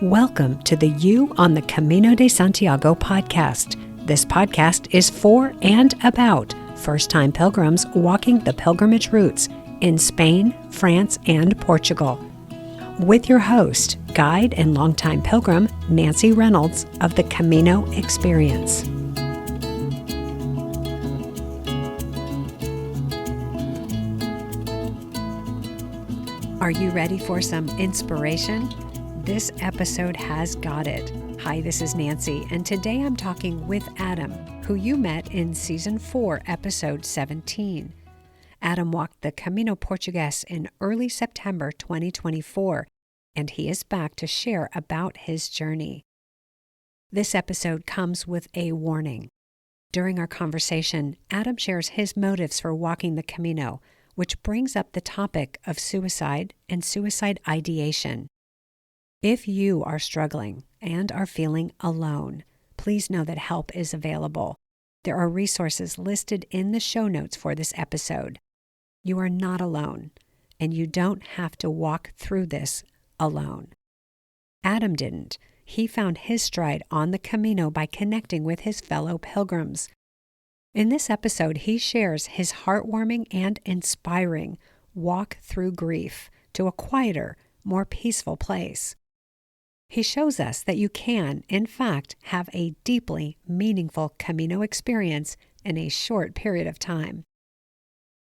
Welcome to the You on the Camino de Santiago podcast. This podcast is for and about first-time pilgrims walking the pilgrimage routes in Spain, France, and Portugal. With your host, guide and longtime pilgrim, Nancy Reynolds of the Camino Experience. Are you ready for some inspiration? This episode has got it. Hi, this is Nancy, and today I'm talking with Adam, who you met in Season 4, Episode 17. Adam walked the Camino Portuguese in early September 2024, and he is back to share about his journey. This episode comes with a warning. During our conversation, Adam shares his motives for walking the Camino, which brings up the topic of suicide and suicide ideation. If you are struggling and are feeling alone, please know that help is available. There are resources listed in the show notes for this episode. You are not alone, and you don't have to walk through this alone. Adam didn't. He found his stride on the Camino by connecting with his fellow pilgrims. In this episode, he shares his heartwarming and inspiring walk through grief to a quieter, more peaceful place. He shows us that you can, in fact, have a deeply meaningful Camino experience in a short period of time.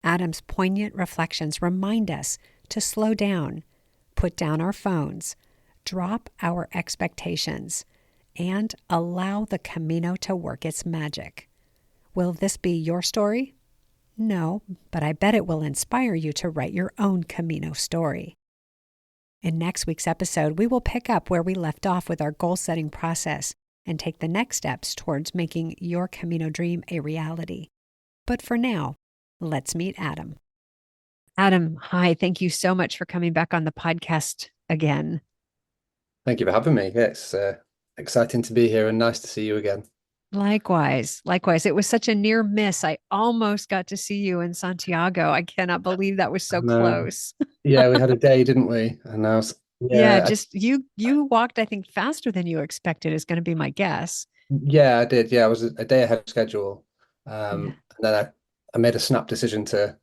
Adam's poignant reflections remind us to slow down, put down our phones, drop our expectations, and allow the Camino to work its magic. Will this be your story? No, but I bet it will inspire you to write your own Camino story. In next week's episode, we will pick up where we left off with our goal-setting process and take the next steps towards making your Camino dream a reality. But for now, let's meet Adam. Adam, hi. Thank you so much for coming back on the podcast again. Thank you for having me. Yeah, it's exciting to be here and nice to see you again. Likewise. It was such a near miss. I almost got to see you in Santiago. I cannot believe that was so close. Yeah, we had a day, didn't we? And I was, just you walked, I think, faster than you expected is going to be my guess. Yeah, I did. Yeah, I was a day ahead of schedule. And then I made a snap decision to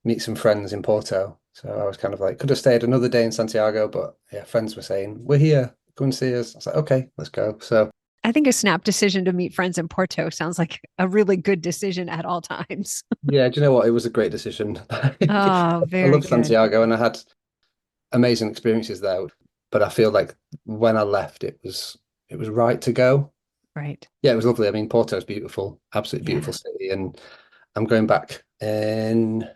meet some friends in Porto. So I was kind of like, could have stayed another day in Santiago, but yeah, friends were saying, we're here, come and see us. I was like, okay, let's go. So I think a snap decision to meet friends in Porto sounds like a really good decision at all times. yeah, do you know what? It was a great decision. Oh, I very love good. Santiago and I had amazing experiences there, but I feel like when I left, it was right to go. Right. Yeah, it was lovely. I mean, Porto's beautiful, absolutely beautiful city, and I'm going back in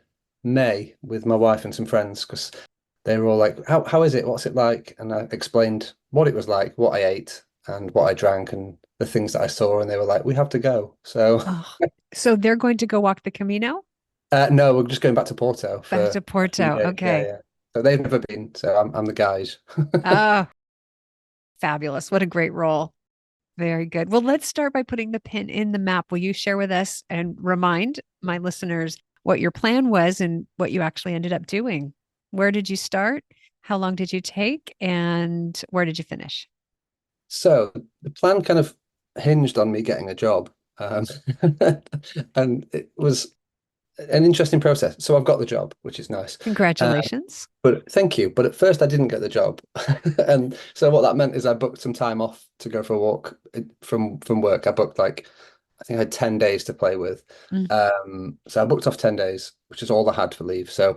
May with my wife and some friends because they were all like, "How is it? What's it like?" And I explained what it was like, what I ate, and what I drank, and the things that I saw, and they were like, "We have to go." So they're going to go walk the Camino? No, we're just going back to Porto Back for to a few Porto. days. Okay. Yeah. So they've never been, so I'm the guide. Oh, fabulous. What a great role. Very good. Well, let's start by putting the pin in the map. Will you share with us and remind my listeners what your plan was and what you actually ended up doing? Where did you start? How long did you take? And where did you finish? So the plan kind of hinged on me getting a job. And it was an interesting process. So I've got the job, which is nice. Congratulations. But thank you. But at first I didn't get the job. And so what that meant is I booked some time off to go for a walk from work. I booked I think I had 10 days to play with. So I booked off 10 days, which is all I had for leave. So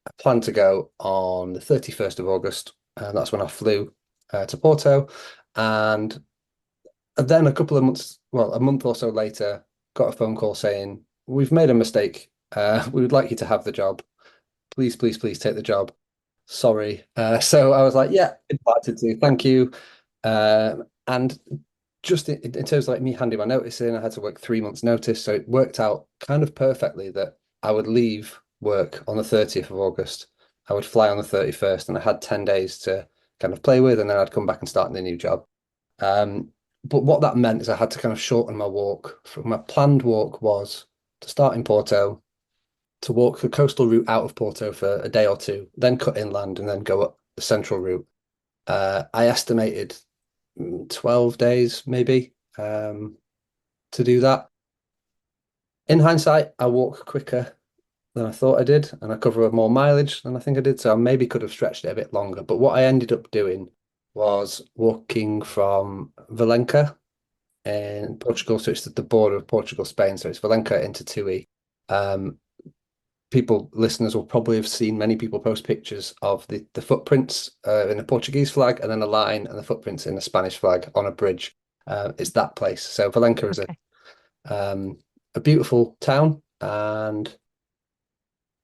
I planned to go on the 31st of August. And that's when I flew to Porto. And then a month or so later, got a phone call saying, we've made a mistake. We would like you to have the job. Please, please, please take the job. Sorry. So I was like, yeah, invited to. Thank you. And just in terms of like me handing my notice in, I had to work 3 months notice. So it worked out kind of perfectly that I would leave work on the 30th of August. I would fly on the 31st and I had 10 days to kind of play with, and then I'd come back and start in the new job. But what that meant is I had to kind of shorten my walk. My planned walk was to start in Porto, to walk the coastal route out of Porto for a day or two, then cut inland and then go up the central route. I estimated 12 days maybe to do that. In hindsight, I walk quicker than I thought I did, and I cover more mileage than I think I did. So I maybe could have stretched it a bit longer. But what I ended up doing was walking from Valenca in Portugal. So it's the border of Portugal, Spain. So it's Valenca into Tui. Um, listeners will probably have seen many people post pictures of the footprints in a Portuguese flag and then a line and the footprints in a Spanish flag on a bridge. It's that place. So Valenca is Okay. a beautiful town, and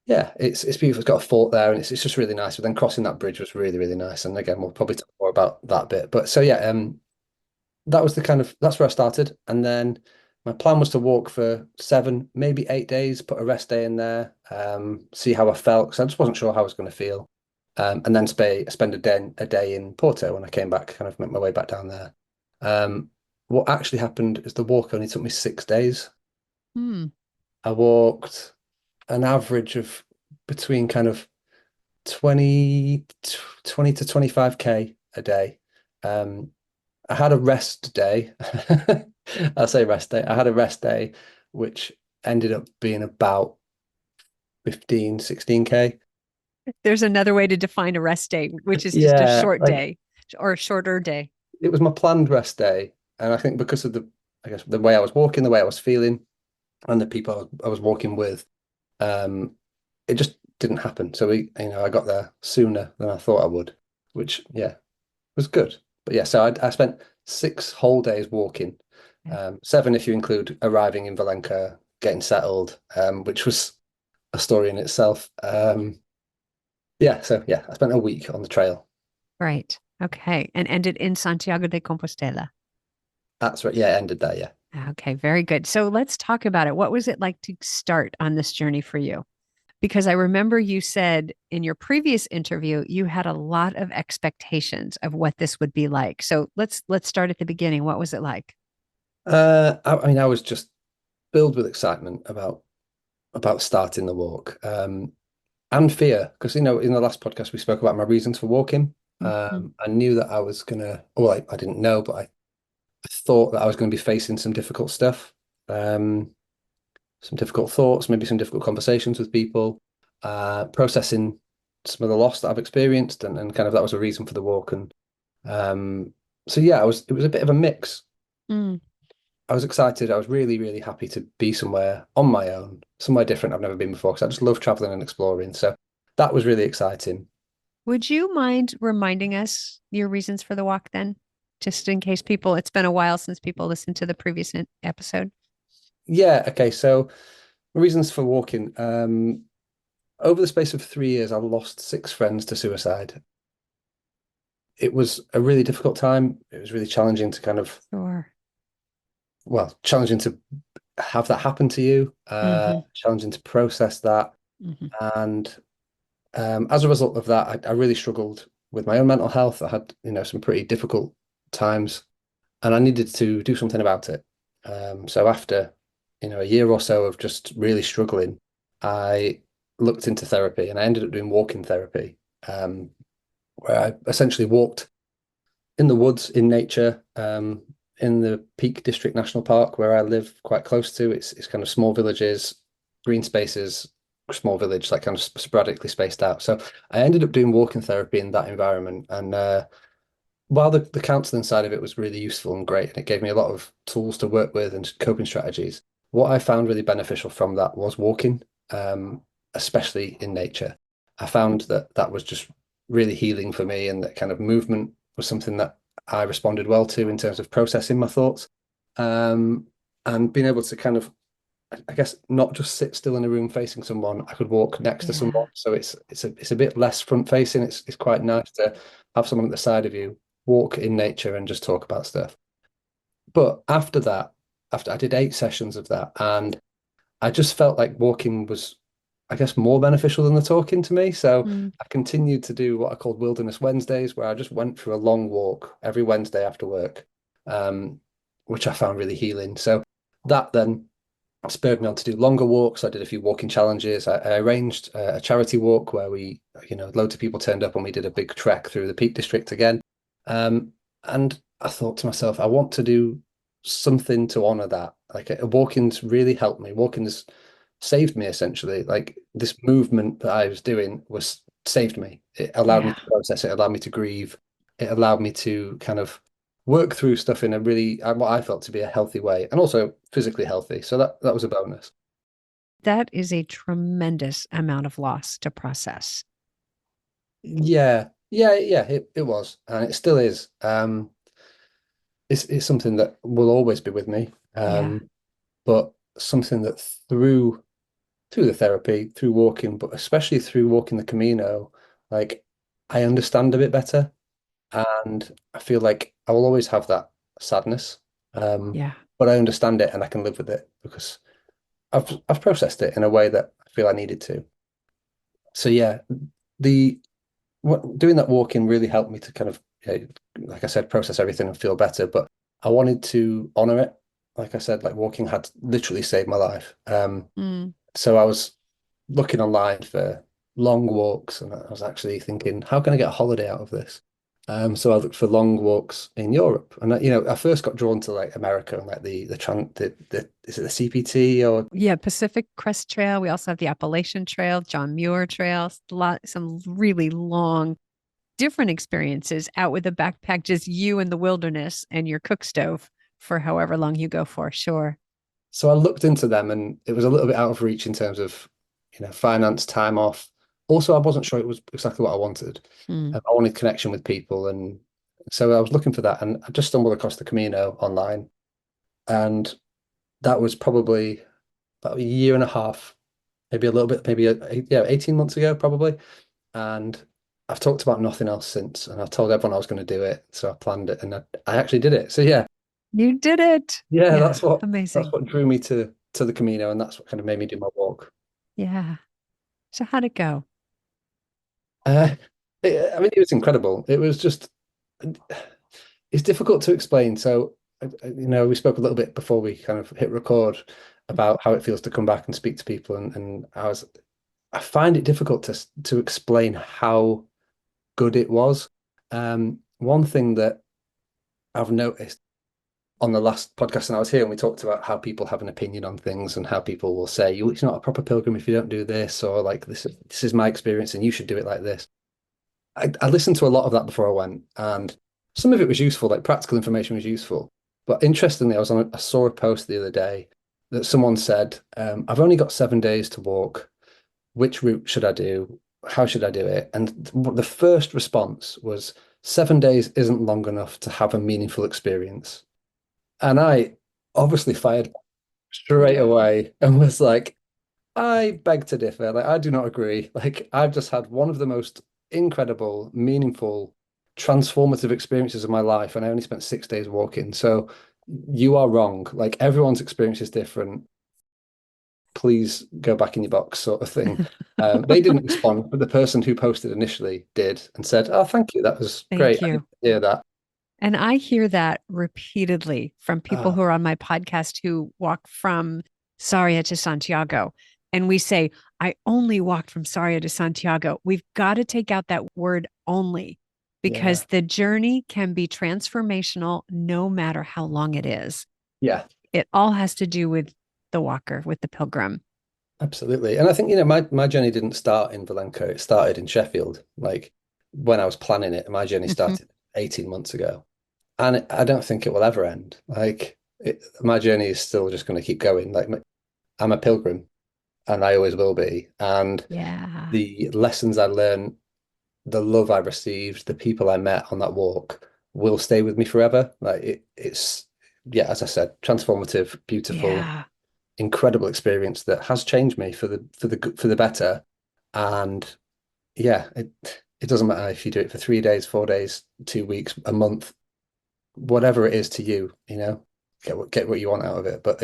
yeah, it's beautiful. It's got a fort there, and it's just really nice. But then crossing that bridge was really, really nice. And again, we'll probably talk more about that bit. But so yeah, that was that's where I started. And then my plan was to walk for 7, maybe 8 days, put a rest day in there, see how I felt, because I just wasn't sure how I was going to feel. And then spend a day in Porto when I came back, kind of make my way back down there. What actually happened is the walk only took me 6 days. Hmm. I walked an average of between kind of 20 20 to 25K a day. Um, I had a rest day. I'll say rest day. I had a rest day, which ended up being about 15, 16K. There's another way to define a rest day, which is just a Yeah, short like day or a shorter day. it was my planned rest day. And I think because of I guess, the way I was walking, the way I was feeling, and the people I was walking with, um, it just didn't happen. So I got there sooner than I thought I would, which, yeah, was good. But yeah, so I spent 6 whole days walking, Yeah. 7 if you include arriving in Valenca, getting settled, which was a story in itself. Yeah, so yeah, I spent a week on the trail. Right. Okay. And ended in Santiago de Compostela. That's right. Yeah, it ended there. Yeah. Okay, very good. So let's talk about it. What was it like to start on this journey for you? Because I remember you said in your previous interview you had a lot of expectations of what this would be like. So let's start at the beginning. What was it like? I mean, I was just filled with excitement about starting the walk, and fear, because in the last podcast we spoke about my reasons for walking. Mhm. I knew that I was gonna, well, I didn't know, but I thought that I was going to be facing some difficult stuff, um, some difficult thoughts, maybe some difficult conversations with people, processing some of the loss that I've experienced, and kind of that was a reason for the walk. And so yeah, it was a bit of a mix. Mm. I was excited. I was really, really happy to be somewhere on my own, somewhere different I've never been before, because I just love traveling and exploring. So that was really exciting. Would you mind reminding us your reasons for the walk then? Just in case it's been a while since people listened to the previous episode. Yeah, okay. So reasons for walking. Over the space of 3 years, I lost 6 friends to suicide. It was a really difficult time. It was really challenging to Sure. challenging to have that happen to you, Mm-hmm. challenging to process that. Mm-hmm. And as a result of that, I really struggled with my own mental health. I had, some pretty difficult times, and I needed to do something about it. So after, a year or so of just really struggling, I looked into therapy, and I ended up doing walking therapy, where I essentially walked in the woods, in nature, in the Peak District National Park, where I live quite close to. It's kind of small villages, green spaces, small village, like kind of sporadically spaced out. So I ended up doing walking therapy in that environment, and while the counseling side of it was really useful and great, and it gave me a lot of tools to work with and coping strategies, what I found really beneficial from that was walking, um, especially in nature. I found that that was just really healing for me, and that kind of movement was something that I responded well to in terms of processing my thoughts, um, and being able to kind of, I guess, not just sit still in a room facing someone. I could walk next to someone, Yeah. so it's a bit less front facing. It's quite nice to have someone at the side of you, walk in nature, and just talk about stuff. But after that, after I did 8 sessions of that, and I just felt like walking was, I guess, more beneficial than the talking to me. So Mm. I continued to do what I called Wilderness Wednesdays, where I just went for a long walk every Wednesday after work, um, which I found really healing. So that then spurred me on to do longer walks. I did a few walking challenges. I arranged a charity walk where loads of people turned up, and we did a big trek through the Peak District again. And I thought to myself, I want to do something to honor that. Like walking's really helped me. Walking's saved me essentially. Like this movement that I was doing was saved me. It allowed me Yeah. to process it, allowed me to grieve. It allowed me to kind of work through stuff in a really what I felt to be a healthy way and also physically healthy. So that was a bonus. That is a tremendous amount of loss to process. Yeah, it was, and it still is. It's something that will always be with me. Yeah. But something that through the therapy, through walking, but especially through walking the Camino, like I understand a bit better, and I feel like I will always have that sadness. Yeah. But I understand it and I can live with it because I've processed it in a way that I feel I needed to. So yeah, the what doing that walking really helped me to kind of, like I said, process everything and feel better. But I wanted to honor it. Like I said, like walking had literally saved my life. Mm. So I was looking online for long walks, and I was actually thinking, how can I get a holiday out of this? So I looked for long walks in Europe, and I first got drawn to like America and like the is it the CPT or Yeah, Pacific Crest Trail. We also have the Appalachian Trail, John Muir Trail, some really long, different experiences out with a backpack, just you in the wilderness and your cook stove for however long you go for. Sure. so I looked into them, and it was a little bit out of reach in terms of finance, time off. Also, I wasn't sure it was exactly what I wanted. Mm. I wanted connection with people, and so I was looking for that, and I just stumbled across the Camino online, and that was probably about a year and a half, maybe a little bit, maybe yeah, 18 months ago, probably. And I've talked about nothing else since, and I told everyone I was going to do it, so I planned it, and I actually did it. So yeah, You did it. yeah, Yeah. that's Amazing. what drew me to the Camino, and that's what kind of made me do my walk. Yeah. So how'd it go? Uh, I mean, it was incredible. It was just, it's difficult to explain. So, we spoke a little bit before we kind of hit record about how it feels to come back and speak to people, and I find it difficult to explain how good it was. One thing that I've noticed on the last podcast, and I was here, and we talked about how people have an opinion on things and how people will say, "You, it's not a proper pilgrim if you don't do this," or like this is my experience, and you should do it like this. I listened to a lot of that before I went, and some of it was useful, like practical information was useful. But interestingly, I saw a post the other day that someone said, "I've only got 7 days to walk. Which route should I do? How should I do it?" And the first response was, "7 days isn't long enough to have a meaningful experience." And I obviously fired straight away and was like, I beg to differ. Like, I do not agree. Like, I've just had one of the most incredible, meaningful, transformative experiences of my life, and I only spent 6 days walking. So you are wrong. Like, everyone's experience is different. Please go back in your box, sort of thing. They didn't respond, but the person who posted initially did and said, "Oh, thank you. That was Thank great. I didn't you. hear that." And I hear that repeatedly from people Uh, who are on my podcast who walk from Saria to Santiago. And we say, I only walked from Saria to Santiago. We've got to take out that word only yeah, because the journey can be transformational no matter how long it is. yeah. It all has to do with the walker, with the pilgrim. Absolutely. And I think, my journey didn't start in Valenco. It started in Sheffield. Like when I was planning it, my journey Mhm. started 18 months ago. And I don't think it will ever end. Like my journey is still just going to keep going. Like I'm a pilgrim and I always will be. And Yeah. the lessons I learned, the love I received, the people I met on that walk will stay with me forever. Like it's, yeah, as I said, transformative, beautiful, Yeah. incredible experience that has changed me for the better. And yeah, it doesn't matter if you do it for 3 days, 4 days, 2 weeks, a month, whatever it is to you, get what you want out of it. But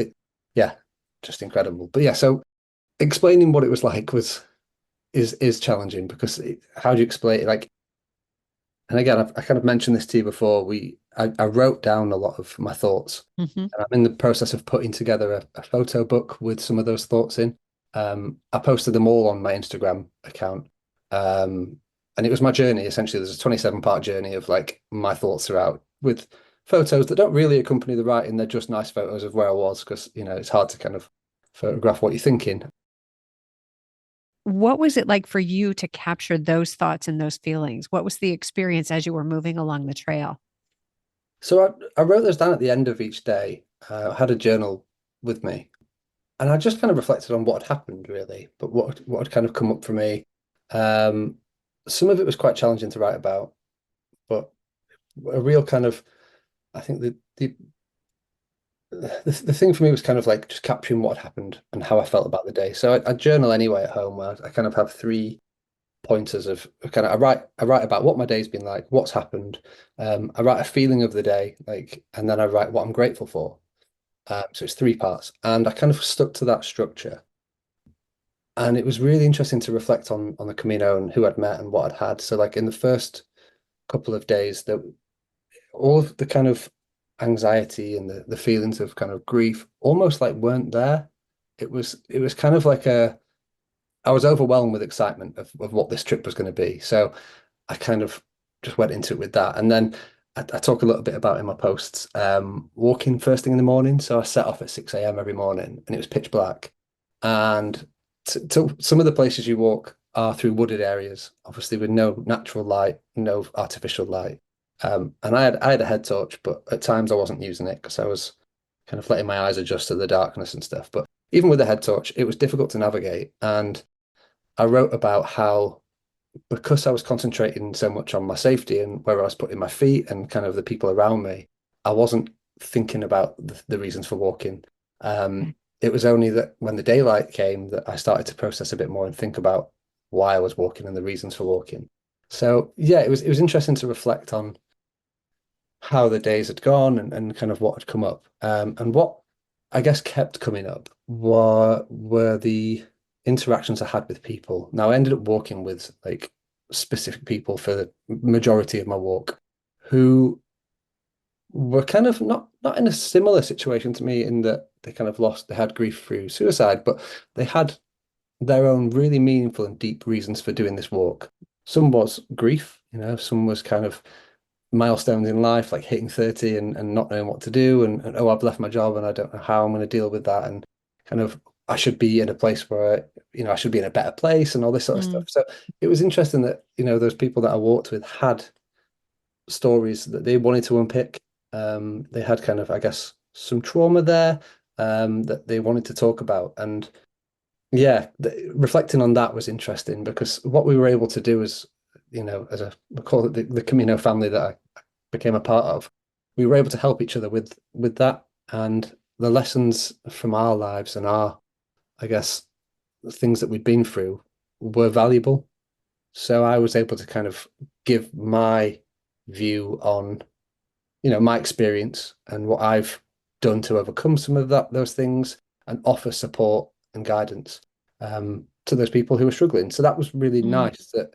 yeah, just incredible. But yeah, so explaining what it was like is challenging because how do you explain it? Like, and again, I kind of mentioned this to you before. I wrote down a lot of my thoughts, Hmm. and I'm in the process of putting together a photo book with some of those thoughts in. I posted them all on my Instagram account. Um, And it was my journey. Essentially, there's a 27-part journey of like my thoughts throughout with photos that don't really accompany the writing. They're just nice photos of where I was because, it's hard to kind of photograph what you're thinking. What was it like for you to capture those thoughts and those feelings? What was the experience as you were moving along the trail? So I wrote those down at the end of each day. I had a journal with me, and I just kind of reflected on what had happened, really, but what had kind of come up for me. Um, some of it was quite challenging to write about, but a real kind of, I think the thing for me was kind of like just capturing what had happened and how I felt about the day. So I journal anyway at home, where I kind of have three pointers of kind of I write about what my day's been like, what's happened. I write a feeling of the day, like, and then I write what I'm grateful for. So it's three parts, and I kind of stuck to that structure. And it was really interesting to reflect on the Camino and who I'd met and what I'd had. So like in the first couple of days, that all of the kind of anxiety and the feelings of kind of grief almost like weren't there. It was kind of like I was overwhelmed with excitement of what this trip was going to be. So I kind of just went into it with that. And then I talk a little bit about in my posts, walking first thing in the morning. So I set off at 6 a.m. every morning and it was pitch black. And to some of the places you walk are through wooded areas, obviously with no natural light, no artificial light. And I had a head torch, but at times I wasn't using it because I was kind of letting my eyes adjust to the darkness and stuff. But even with a head torch, it was difficult to navigate. And I wrote about how, because I was concentrating so much on my safety and where I was putting my feet and kind of the people around me, I wasn't thinking about the reasons for walking. It was only that when the daylight came that I started to process a bit more and think about why I was walking and the reasons for walking. So yeah, it was interesting to reflect on how the days had gone and kind of what had come up. And what I guess kept coming up were the interactions I had with people. Now I ended up walking with like specific people for the majority of my walk who were kind of not in a similar situation to me in that they had grief through suicide, but they had their own really meaningful and deep reasons for doing this walk. Some was grief, some was kind of milestones in life, like hitting 30 and not knowing what to do, and oh, I've left my job and I don't know how I'm going to deal with that, and kind of I should be in a place where I should be in a better place and all this sort of stuff. Mm, So it was interesting that those people that I walked with had stories that they wanted to unpick. They had kind of, I guess, some trauma there, that they wanted to talk about, and yeah, reflecting on that was interesting because what we were able to do is, as we call it the Camino family that I became a part of, we were able to help each other with that, and the lessons from our lives and our, I guess, things that we'd been through were valuable. So I was able to kind of give my view on, my experience and what I've done to overcome some of those things, and offer support and guidance, to those people who are struggling. So that was really mm, nice that,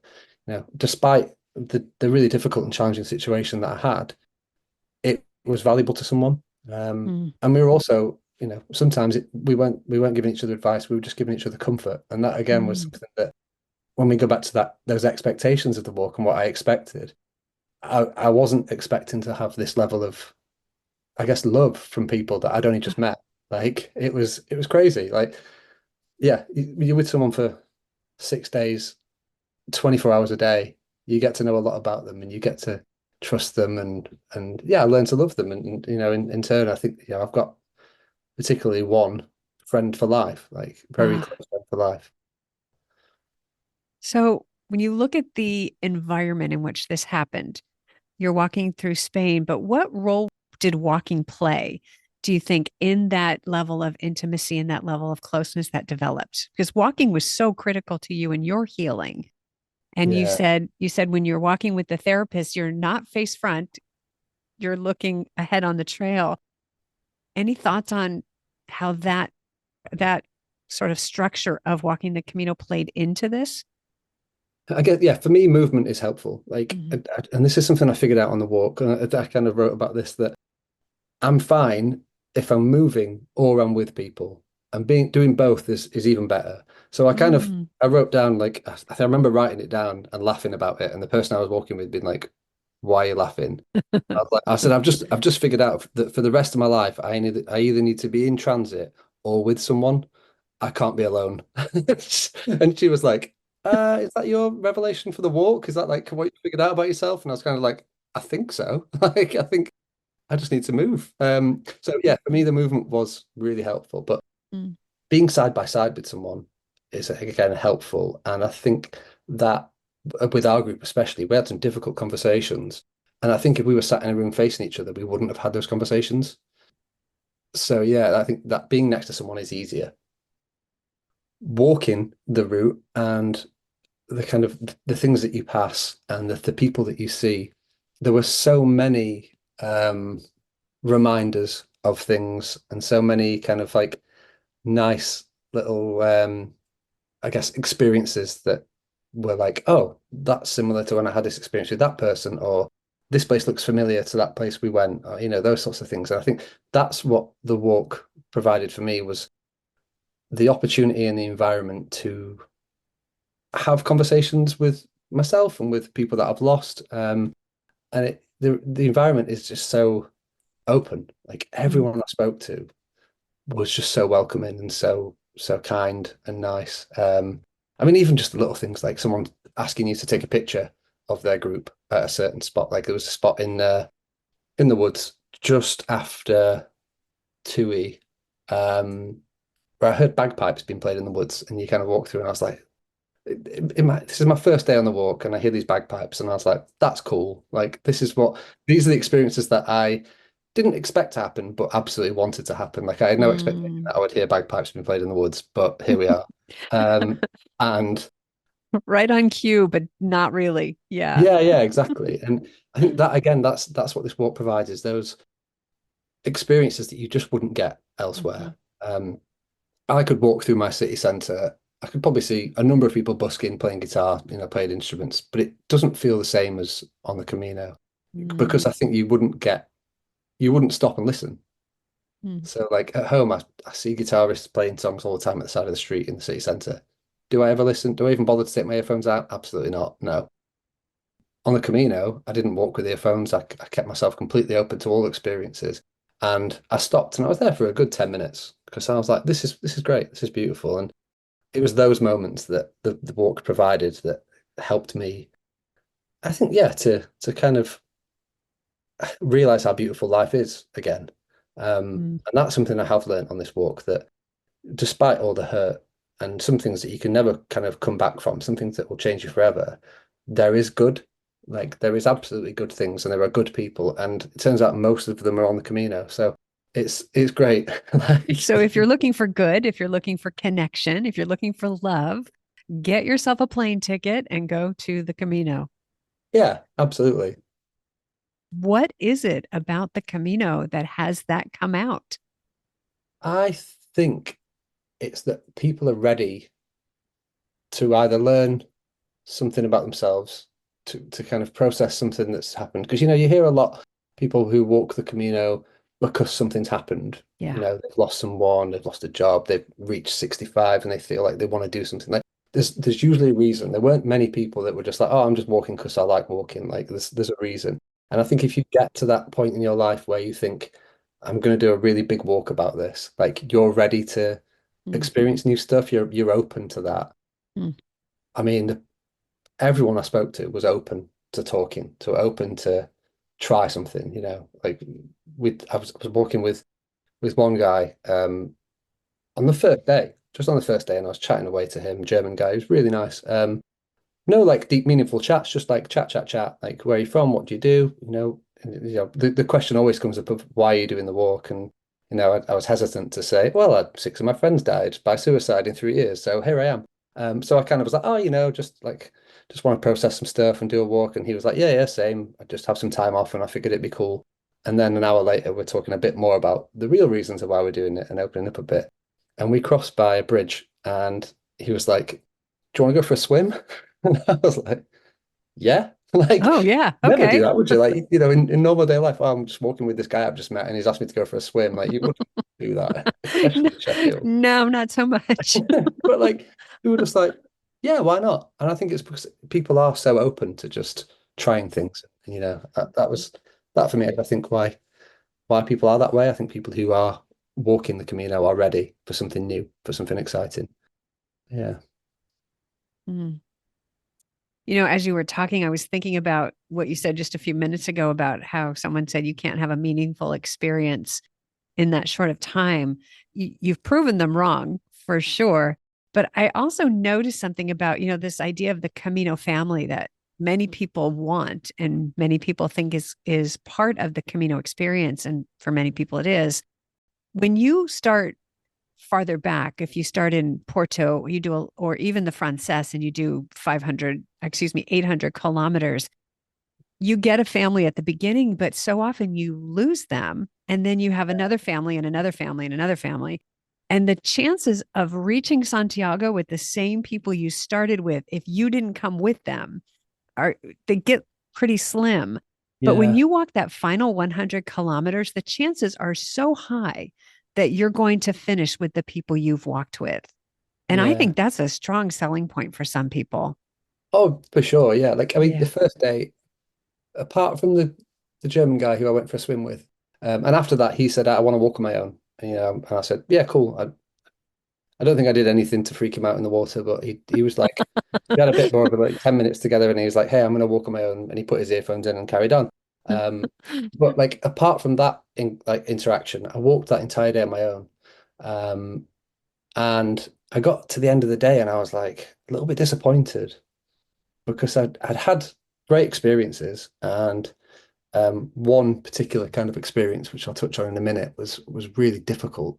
despite the really difficult and challenging situation that I had, it was valuable to someone. mm. And we were also, sometimes we weren't giving each other advice, we were just giving each other comfort. And that again was Mm. something that, when we go back to those expectations of the walk and what I expected, I wasn't expecting to have this level of, I guess, love from people that I'd only just met. Like it was crazy. Like, yeah, you're with someone for 6 days, 24 hours a day. You get to know a lot about them and you get to trust them and yeah, learn to love them. And in turn, I think, I've got particularly one friend for life, like very Ah. close friend for life. So when you look at the environment in which this happened, you're walking through Spain, but what role did walking play, do you think, in that level of intimacy and that level of closeness that developed? Because walking was so critical to you in your healing. And Yeah. you said when you're walking with the therapist, you're not face front, you're looking ahead on the trail. Any thoughts on how that sort of structure of walking the Camino played into this? I guess, yeah, for me, movement is helpful. Like, Mhm. and this is something I figured out on the walk. And I kind of wrote about this, that I'm fine if I'm moving or I'm with people. and being doing both is even better. So Mm. I wrote down like I remember writing it down and laughing about it, and the person I was walking with being like, "Why are you laughing?" I said, I've just figured out that for the rest of my life, I either need to be in transit or with someone. I can't be alone. And she was like, is that your revelation for the walk? Is that like what you figured out about yourself?" And I was kind of like, I think so. Like, I think I just need to move. So yeah, for me, the movement was really helpful. But Mm. being side by side with someone is again helpful. And I think that with our group especially, we had some difficult conversations. And I think if we were sat in a room facing each other, we wouldn't have had those conversations. So yeah, I think that being next to someone is easier. Walking the route and the kind of the things that you pass and the people that you see, there were so many reminders of things and so many kind of like nice little I guess experiences that were like, oh, that's similar to when I had this experience with that person, or this place looks familiar to that place we went, or those sorts of things. And I think that's what the walk provided for me was the opportunity and the environment to have conversations with myself and with people that I've lost. And the environment is just so open. Like Mm. everyone I spoke to was just so welcoming and so kind and nice. I mean, even just the little things like someone asking you to take a picture of their group at a certain spot. Like there was a spot in the woods just after Tui, um, where I heard bagpipes being played in the woods, and you kind of walk through, and I was like, this is my first day on the walk, and I hear these bagpipes, and I was like, that's cool. Like these are the experiences that I didn't expect to happen, but absolutely wanted to happen. Like I had no expectation Mm. that I would hear bagpipes being played in the woods, but here we are. And Right on cue, but not really. Yeah. yeah, yeah, exactly. And I think that again, that's what this walk provides is those experiences that you just wouldn't get Mhm. elsewhere. I could walk through my city centre. I could probably see a number of people busking, playing guitar, playing instruments, but it doesn't feel the same as on the Camino because Mm. I think you wouldn't stop and listen. Mm. So like at home, I see guitarists playing songs all the time at the side of the street in the city centre. Do I ever listen? Do I even bother to take my earphones out? Absolutely not. No. On the Camino, I didn't walk with earphones. I kept myself completely open to all experiences. And I stopped and I was there for a good 10 minutes because I was like, this is great. This is beautiful. And it was those moments that the walk provided that helped me, I think, yeah, to kind of realize how beautiful life is again. Mm. And that's something I have learned on this walk that despite all the hurt and some things that you can never kind of come back from, some things that will change you forever, there is good. Like there is absolutely good things and there are good people. And it turns out most of them are on the Camino. So it's great. Like, So if you're looking for good, if you're looking for connection, if you're looking for love, get yourself a plane ticket and go to the Camino. yeah, absolutely. What is it about the Camino that has that come out? I think it's that people are ready to either learn something about themselves, to kind of process something that's happened. Because you hear a lot people who walk the Camino because something's happened. Yeah. They've lost someone, they've lost a job, they've reached 65 and they feel like they want to do something. Like there's usually a reason. There weren't many people that were just like, oh, I'm just walking because I like walking. Like there's a reason. And I think if you get to that point in your life where you think, I'm going to do a really big walk about this, like you're ready to Mm. experience new stuff, you're open to that. Mm. I mean, everyone I spoke to was open to talking, to open to try something. Like I was walking with one guy on the first day, just on the first day, and I was chatting away to him, German guy, he was really nice. No like deep, meaningful chats, just like chat, chat, chat, like where are you from? What do you do? And, the question always comes up of why are you doing the walk? And I was hesitant to say, well, six of my friends died by suicide in 3 years, so here I am. So I kind of was like, oh, just want to process some stuff and do a walk. And he was like, yeah, yeah, same. I just have some time off, and I figured it'd be cool. And then an hour later, we're talking a bit more about the real reasons of why we're doing it and opening up a bit. And we crossed by a bridge, and he was like, do you want to go for a swim? And I was like, yeah. Like, Oh, yeah. never do Okay. that, would you? Like, in normal day life, oh, I'm just walking with this guy I've just met and he's asked me to go for a swim. Like, you wouldn't do that, No, especially in Sheffield. no, not so much. But like, we were just like, yeah, why not? And I think it's because people are so open to just trying things. And, that was that for me. I think why people are that way. I think people who are walking the Camino are ready for something new, for something exciting. Yeah. Mm. As you were talking, I was thinking about what you said just a few minutes ago about how someone said you can't have a meaningful experience in that short of time. You've proven them wrong for sure. But I also noticed something about, this idea of the Camino family that many people want and many people think is part of the Camino experience. And for many people it is. When you start farther back, if you start in Porto, or even the Frances and you do 800 kilometers, you get a family at the beginning, but so often you lose them. And then you have another family and another family and another family. And the chances of reaching Santiago with the same people you started with, if you didn't come with them, they get pretty slim. But when Yeah. you walk that final 100 kilometers, the chances are so high that you're going to finish with the people you've walked with. And I Yeah. think that's a strong selling point for some people. Oh, for sure. Yeah. Like, I mean, the Yeah. first day, apart from the German guy who I went for a swim with, and after that, he said, I want to walk on my own. And I said, yeah, cool. I don't think I did anything to freak him out in the water, but he was like, we had a bit more of like 10 minutes together and he was like, hey, I'm going to walk on my own. And he put his earphones in and carried on. Um, but like, apart from that interaction, I walked that entire day on my own. Um, and I got to the end of the day and I was like a little bit disappointed because I'd had great experiences and one particular kind of experience, which I'll touch on in a minute, was really difficult,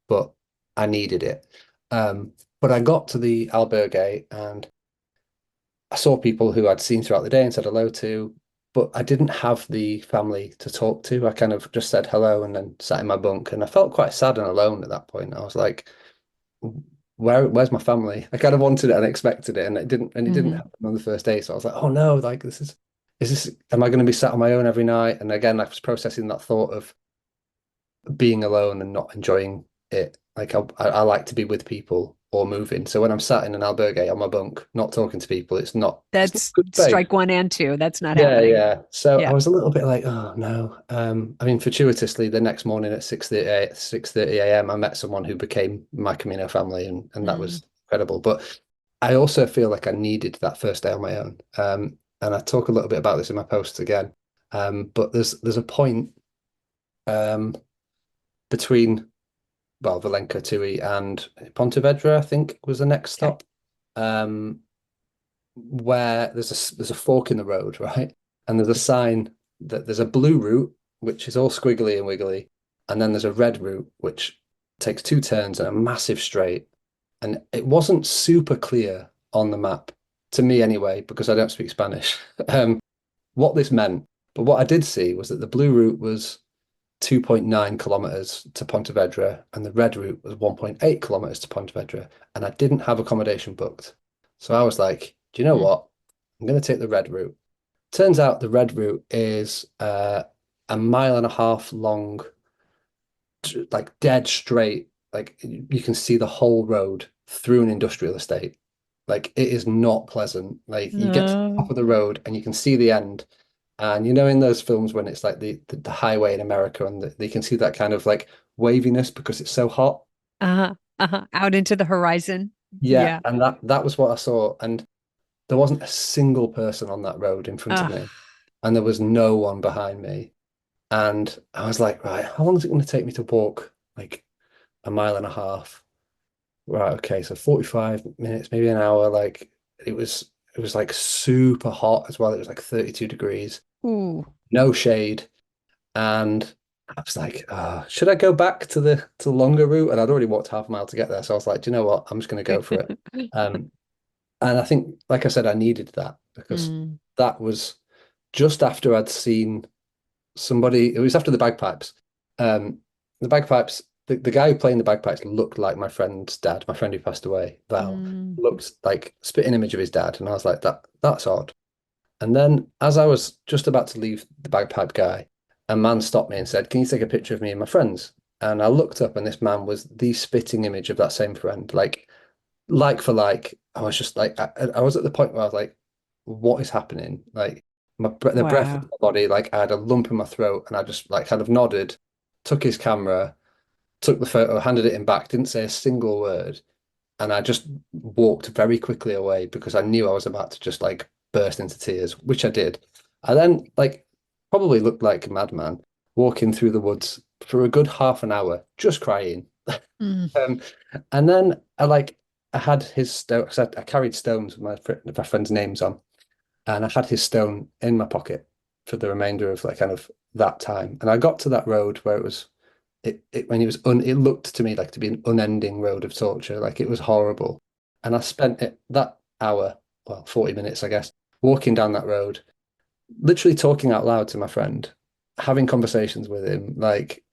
but I needed it. But I got to the albergue and I saw people who I'd seen throughout the day and said hello to, but I didn't have the family to talk to. I kind of just said hello and then sat in my bunk, and I felt quite sad and alone at that point. I was like, where's my family? I kind of wanted it and expected it, and it didn't Mhm. happen on the first day. So I was like, oh no, like am I going to be sat on my own every night? And again, I was processing that thought of being alone and not enjoying it. Like I like to be with people or moving. So when I'm sat in an albergue on my bunk, not talking to people, it's not That's a good space. strike one and two. That's not Yeah, happening. yeah. So I Yeah. was a little bit like, oh no. I mean, fortuitously, the next morning at 6:30 a.m., I met someone who became my Camino family, and that Mm. was incredible. But I also feel like I needed that first day on my own. And I talk a little bit about this in my posts again. But there's a point um between Valenca Tui and Pontevedra, I think was the next Okay. stop. Um, where there's a fork in the road, right? And there's a sign that there's a blue route, which is all squiggly and wiggly, and then there's a red route, which takes two turns and a massive straight. And it wasn't super clear on the map, to me anyway, because I don't speak Spanish, what this meant. But what I did see was that the blue route was 2.9 kilometers to Pontevedra, and the red route was 1.8 kilometers to Pontevedra. And I didn't have accommodation booked. So I was like, do you know Mm. what? I'm going to take the red route. Turns out the red route is a mile and a half long, like dead straight. Like you can see the whole road through an industrial estate. Like it is not pleasant. Like you get to the top No. of the road and you can see the end. And in those films when it's like the highway in America and you can see that kind of like waviness because it's so hot. Uh-huh. Uh-huh. Out into the horizon. Yeah, Yeah. and that was what I saw. And there wasn't a single person on that road in front of Uh, me, and there was no one behind me. And I was like, right, how long is it going to take me to walk like a mile and a half? Right, okay, so 45 minutes, maybe an hour. Like it was like super hot as well. It was like 32 degrees, ooh. no shade. And I was like, should I go back to the longer route? And I'd already walked half a mile to get there. So I was like, do you know what? I'm just going to go for it. Um, and I think, like I said, I needed that because Mm. that was just after I'd seen somebody, it was after the bagpipes. The bagpipes, the guy who played the bagpipes looked like my friend's dad, my friend who passed away, Val, Mm. looked like spitting image of his dad. And I was like, that's odd. And then as I was just about to leave the bagpipe guy, a man stopped me and said, "Can you take a picture of me and my friends?" And I looked up, and this man was the spitting image of that same friend, like for like. I was just like, I was at the point where I was like, "What is happening?" Like the breath of Wow. my body, like I had a lump in my throat, and I just like kind of nodded, took his camera, took the photo, handed it him back, didn't say a single word, and I just walked very quickly away because I knew I was about to just like burst into tears, which I did. I then like probably looked like a madman walking through the woods for a good half an hour, just crying. Mm. Um, and then I had his stone. I carried stones with my friend's names on, and I had his stone in my pocket for the remainder of like kind of that time. And I got to that road where it when it was it looked to me like to be an unending road of torture, like it was horrible. And I spent that hour, well, 40 minutes, I guess, walking down that road, literally talking out loud to my friend, having conversations with him, like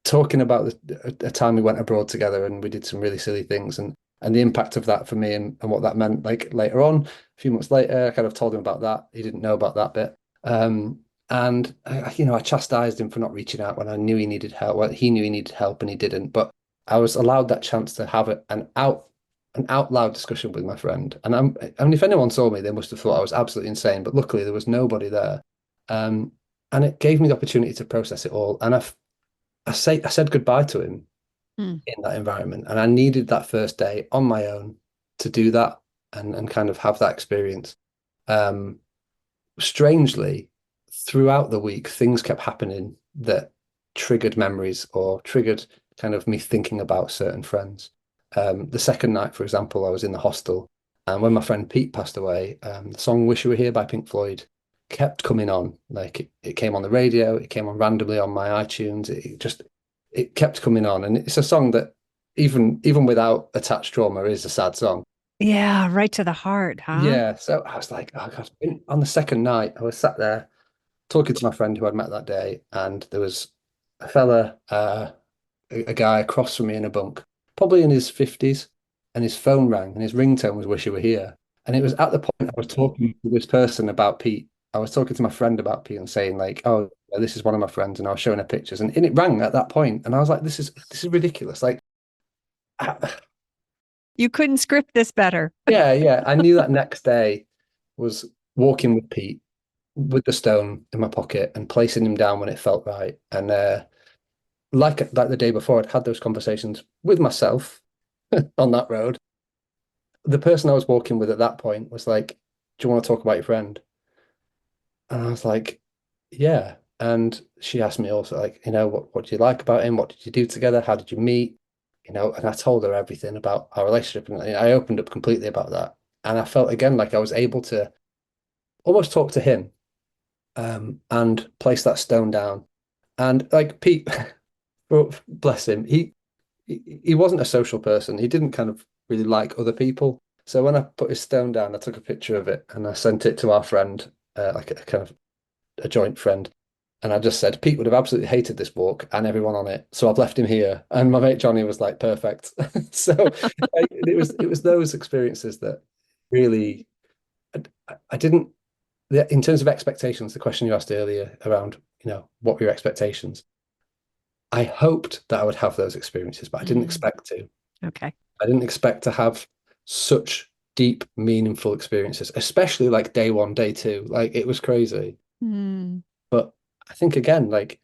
talking about a time we went abroad together and we did some really silly things and the impact of that for me and what that meant. Like later on, a few months later, I kind of told him about that. He didn't know about that bit. And I chastised him for not reaching out when I knew he needed help. Well, he knew he needed help and he didn't. But I was allowed that chance to have an out loud discussion with my friend. And I mean, if anyone saw me, they must have thought I was absolutely insane. But luckily, there was nobody there. Um, and it gave me the opportunity to process it all. And I said goodbye to him Mm. in that environment, and I needed that first day on my own to do that and kind of have that experience. Um, Strangely, throughout the week, things kept happening that triggered memories or triggered kind of me thinking about certain friends. The second night, for example, I was in the hostel, and when my friend Pete passed away, the song "Wish You Were Here" by Pink Floyd kept coming on. Like it came on the radio, it came on randomly on my iTunes. It kept coming on, and it's a song that even without attached trauma is a sad song. Yeah, right to the heart, huh? Yeah, so I was like, oh God. On the second night, I was sat there talking to my friend who I'd met that day, and there was a fella, a guy across from me in a bunk, probably in his 50s, and his phone rang, and his ringtone was "Wish You Were Here." And it was at the point I was talking to this person about Pete. I was talking to my friend about Pete and saying like, "Oh, this is one of my friends," and I was showing her pictures, and it rang at that point, and I was like, "This is ridiculous." Like, You couldn't script this better. yeah, yeah. I knew that next day was walking with Pete with the stone in my pocket and placing him down when it felt right. And like the day before, I'd had those conversations with myself on that road. The person I was walking with at that point was like, "Do you want to talk about your friend?" And I was like, "Yeah." And she asked me also, like, what do you like about him? What did you do together? How did you meet? And I told her everything about our relationship, and I opened up completely about that. And I felt again like I was able to almost talk to him, and place that stone down. And like Pete, well, bless him, he wasn't a social person. He didn't kind of really like other people. So when I put his stone down, I took a picture of it and I sent it to our friend, like a kind of a joint friend. And I just said, Pete would have absolutely hated this walk and everyone on it. So I've left him here. And my mate Johnny was like, perfect. So like, it was those experiences that really I didn't in terms of expectations, the question you asked earlier around, what were your expectations? I hoped that I would have those experiences, but I didn't Mm. expect to. Okay. I didn't expect to have such deep, meaningful experiences, especially like day one, day two. Like it was crazy. Mm. But I think again, like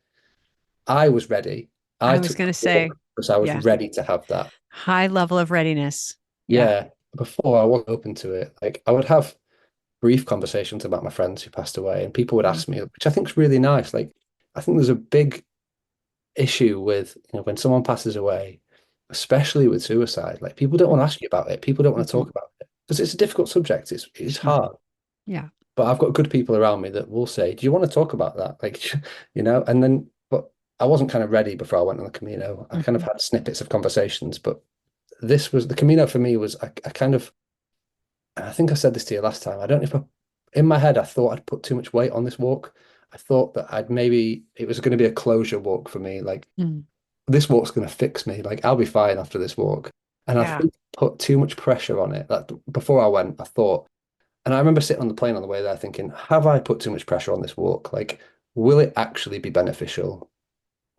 I was ready. I I was took going the to say, walk because I was yeah, ready to have that. high level of readiness. Yeah. Yeah. Before I wasn't open to it. Like I would have brief conversations about my friends who passed away, and people would Mm. ask me, which I think is really nice. Like I think there's a big issue with when someone passes away, especially with suicide. Like people don't want to ask you about it. People don't want to Mhm. talk about it because it's a difficult subject. It's Mhm. hard. Yeah. But I've got good people around me that will say, "Do you want to talk about that?" Like, and then, but I wasn't kind of ready before I went on the Camino. I kind of Mhm. had snippets of conversations, but this was the Camino for me was I kind of, and I think I said this to you last time. I don't know if in my head, I thought I'd put too much weight on this walk. I thought that it was going to be a closure walk for me. Like, Mm. this walk's going to fix me. Like I'll be fine after this walk. And I Yeah. think I put too much pressure on it. Like before I went, I thought, And I remember sitting on the plane on the way there thinking, have I put too much pressure on this walk? Like, will it actually be beneficial,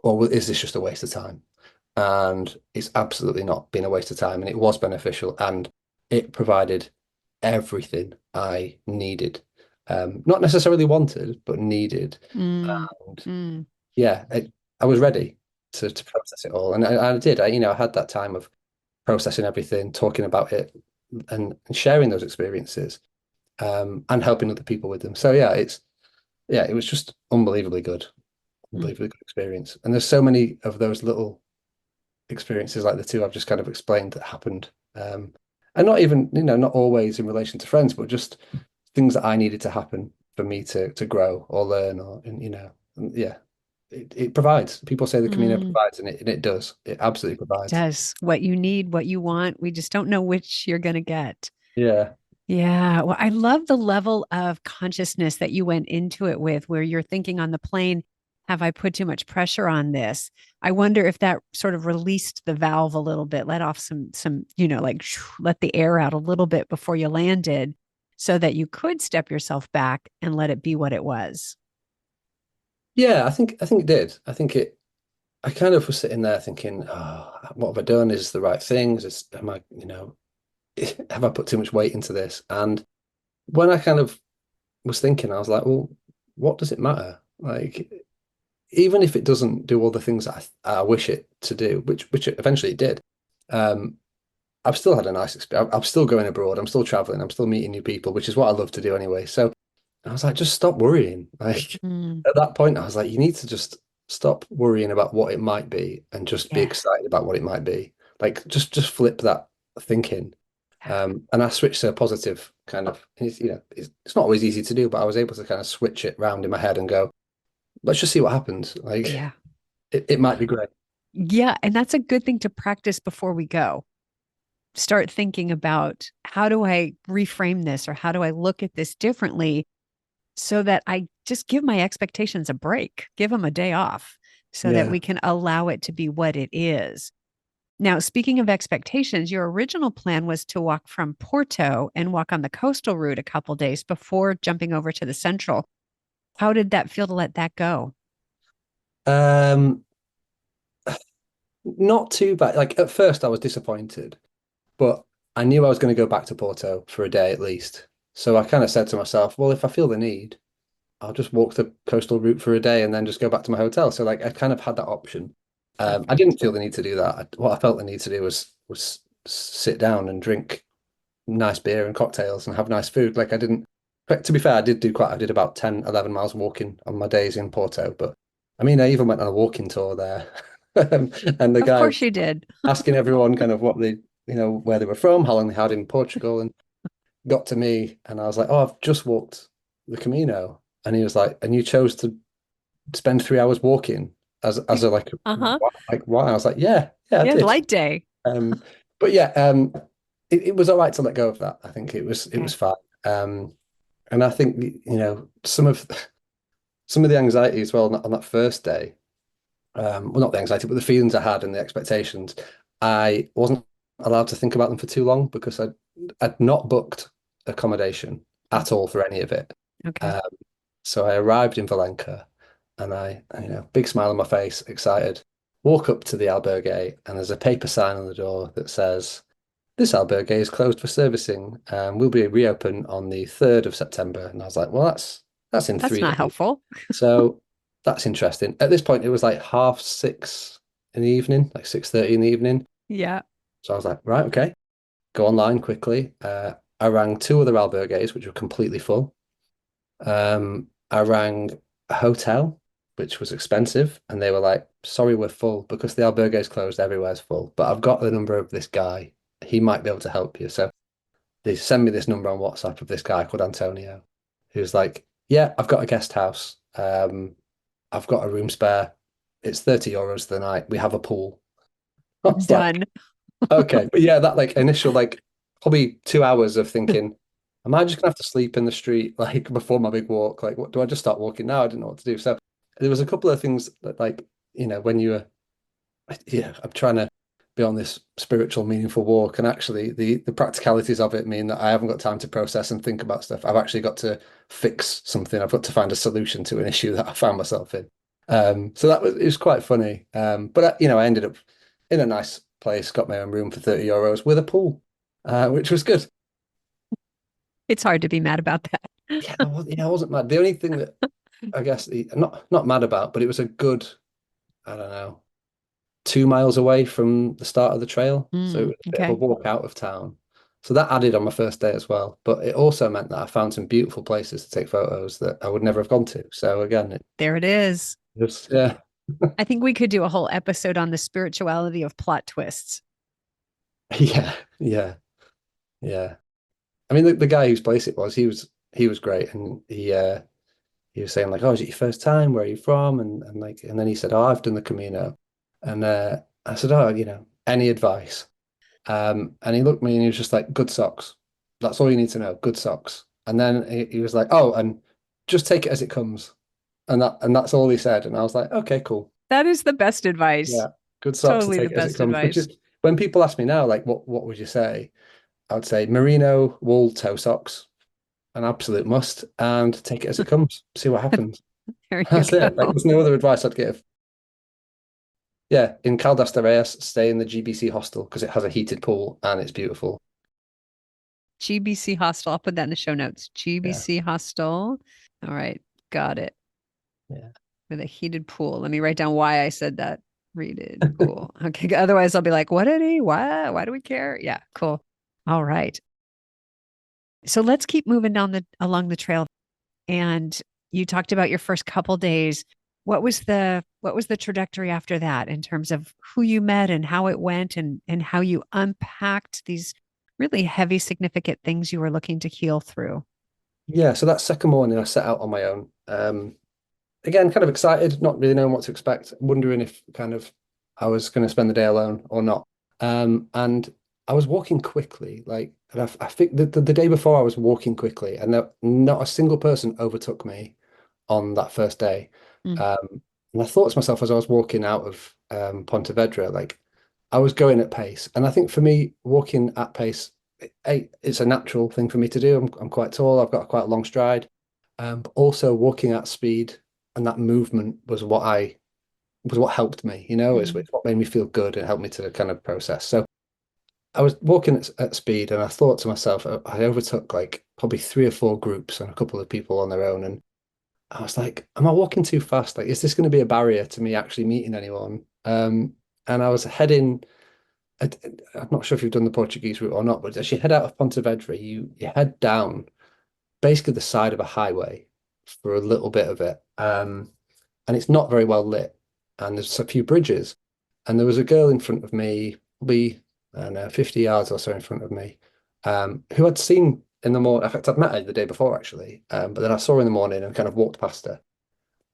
or is this just a waste of time? And it's absolutely not been a waste of time, and it was beneficial, and it provided everything I needed. Not necessarily wanted, but needed. Mm, And mm, yeah, I was ready to process it all, and I did. I had that time of processing everything, talking about it, and sharing those experiences, and helping other people with them. So yeah, it was just mm. unbelievably good experience. And there's so many of those little experiences like the two I've just kind of explained that happened. And not even, not always in relation to friends, but just things that I needed to happen for me to grow or learn or, and yeah, it provides. People say the Camino Mm. provides, and it does. It absolutely provides. Does what you need, what you want. We just don't know which you're going to get. Yeah. Yeah. Well, I love the level of consciousness that you went into it with, where you're thinking on the plane, have I put too much pressure on this? I wonder if that sort of released the valve a little bit, let off some, like let the air out a little bit before you landed so that you could step yourself back and let it be what it was. Yeah, I think it did. I kind of was sitting there thinking, oh, what have I done? Is this the right thing? Am I, have I put too much weight into this? And when I kind of was thinking, I was like, well, what does it matter? Like, even if it doesn't do all the things I wish it to do, which it eventually it did, um, I've still had a nice experience. I'm still going abroad. I'm still traveling. I'm still meeting new people, which is what I love to do anyway. So I was like, just stop worrying. Like Mm, at that point, I was like, you need to just stop worrying about what it might be and just be yeah. excited about what it might be. Like just flip that thinking. And I switched to a positive kind of, it's not always easy to do, but I was able to kind of switch it round in my head and go, let's just see what happens. Like Yeah. it might be great. Yeah. And that's a good thing to practice before we go. Start thinking about how do I reframe this or how do I look at this differently so that I just give my expectations a break, give them a day off so that Yeah. we can allow it to be what it is. Now, speaking of expectations, your original plan was to walk from Porto and walk on the coastal route a couple days before jumping over to the central. How did that feel to let that go? Um, Not too bad. Like at first I was disappointed, but I knew I was going to go back to Porto for a day at least. So I kind of said to myself, well, if I feel the need, I'll just walk the coastal route for a day and then just go back to my hotel. So like I kind of had that option. I Perfect. didn't feel the need to do that. What I felt the need to do was sit down and drink nice beer and cocktails and have nice food. Like I didn't, but to be fair, I did about 10, 11 miles walking on my days in Porto. But I mean, I even went on a walking tour there. And the Of guy course you did. asking everyone kind of what they, where they were from, how long they had in Portugal, and got to me, and I was like, "Oh, I've just walked the Camino," and he was like, "And you chose to spend 3 hours walking as a Uh-huh. like why?" I was like, "Yeah, yeah, I Yeah, did." light day. Um, but yeah, it was all right to let go of that. I think it was Okay. fine. And I think some of the anxiety as well on that first day. Well, not the anxiety, but the feelings I had and the expectations. I wasn't allowed to think about them for too long because I'd not booked accommodation at all for any of it. Okay. Um, so I arrived in Valenca, and big smile on my face, excited. Walk up to the albergue, and there's a paper sign on the door that says, "This albergue is closed for servicing and will be reopened on the 3rd of September." And I was like, "Well, that's in That's three not days." helpful. So that's interesting. At this point, it was like 6:30 in the evening, like 6:30 in the evening. Yeah. So I was like, right, okay, go online quickly. I rang two other albergues, which were completely full. I rang a hotel, which was expensive, and they were like, sorry, we're full because the albergue's closed, everywhere's full. But I've got the number of this guy. He might be able to help you. So they send me this number on WhatsApp of this guy called Antonio, who's like, yeah, I've got a guest house. I've got a room spare. It's €30 the night. We have a pool. I was like, Done. okay. But yeah, that like initial, like probably 2 hours of thinking, am I just gonna have to sleep in the street like before my big walk? Like, what do I just start walking now? I didn't know what to do. So there was a couple of things that like, when you were, yeah, I'm trying to be on this spiritual, meaningful walk. And actually, the practicalities of it mean that I haven't got time to process and think about stuff. I've actually got to fix something. I've got to find a solution to an issue that I found myself in. So it was quite funny. But I ended up in a nice place, got my own room for €30 with a pool, which was good. It's hard to be mad about that. I wasn't mad. The only thing that I guess not mad about, but it was a good, I don't know, 2 miles away from the start of the trail. So it was a bit of a Okay. walk out of town. So that added on my first day as well. But it also meant that I found some beautiful places to take photos that I would never have gone to. So again, it There it is. just, yeah. I think we could do a whole episode on the spirituality of plot twists. Yeah, yeah, yeah. I mean, the guy whose place it was, he was great, and he was saying like, "Oh, is it your first time? Where are you from?" And then he said, "Oh, I've done the Camino," and I said, "Oh, any advice?" And he looked at me and he was just like, "Good socks. That's all you need to know. Good socks." And then he was like, "Oh, and just take it as it comes," and that's all he said. And I was like, "Okay, cool. That is the best advice. Yeah, good socks to Totally the take it as it best comes." Which advice. is when people ask me now, like, what would you say? I would say merino wool toe socks, an absolute must, and take it as it comes. See what happens. There you That's it. Like, go. there's no other advice I'd give. Yeah, in Caldas de Reis, stay in the GBC hostel because it has a heated pool and it's beautiful. GBC Hostel. I'll put that in the show notes. Yeah, GBC Hostel. All right. Got it. yeah. With a heated pool. Let me write down why I said that. Heated pool. Okay. Otherwise, I'll be like, what did he? Why? Why do we care? Yeah. Cool. All right. So let's keep moving down along the trail. And you talked about your first couple days. What was the trajectory after that in terms of who you met and how it went and how you unpacked these really heavy, significant things you were looking to heal through? Yeah, so that second morning I set out on my own. Again, kind of excited, not really knowing what to expect, wondering if kind of I was going to spend the day alone or not. And I was walking quickly, like, and I think the day before I was walking quickly, and not a single person overtook me on that first day. Mm, And I thought to myself as I was walking out of Pontevedra, like I was going at pace. And I think for me, walking at pace, it's a natural thing for me to do. I'm quite tall. I've got quite a long stride. But also walking at speed and that movement was what helped me. mm, It's what made me feel good and helped me to kind of process. So I was walking at speed, and I thought to myself, I overtook like probably three or four groups and a couple of people on their own, and I was like, am I walking too fast? Like, is this going to be a barrier to me actually meeting anyone? And I was heading. I'm not sure if you've done the Portuguese route or not, but as you head out of Pontevedra, you head down basically the side of a highway for a little bit of it, and it's not very well lit, and there's a few bridges, and there was a girl in front of me, probably I don't know, 50 yards or so in front of me, who I'd seen in the morning. In fact, I'd met her the day before actually, but then I saw her in the morning and kind of walked past her.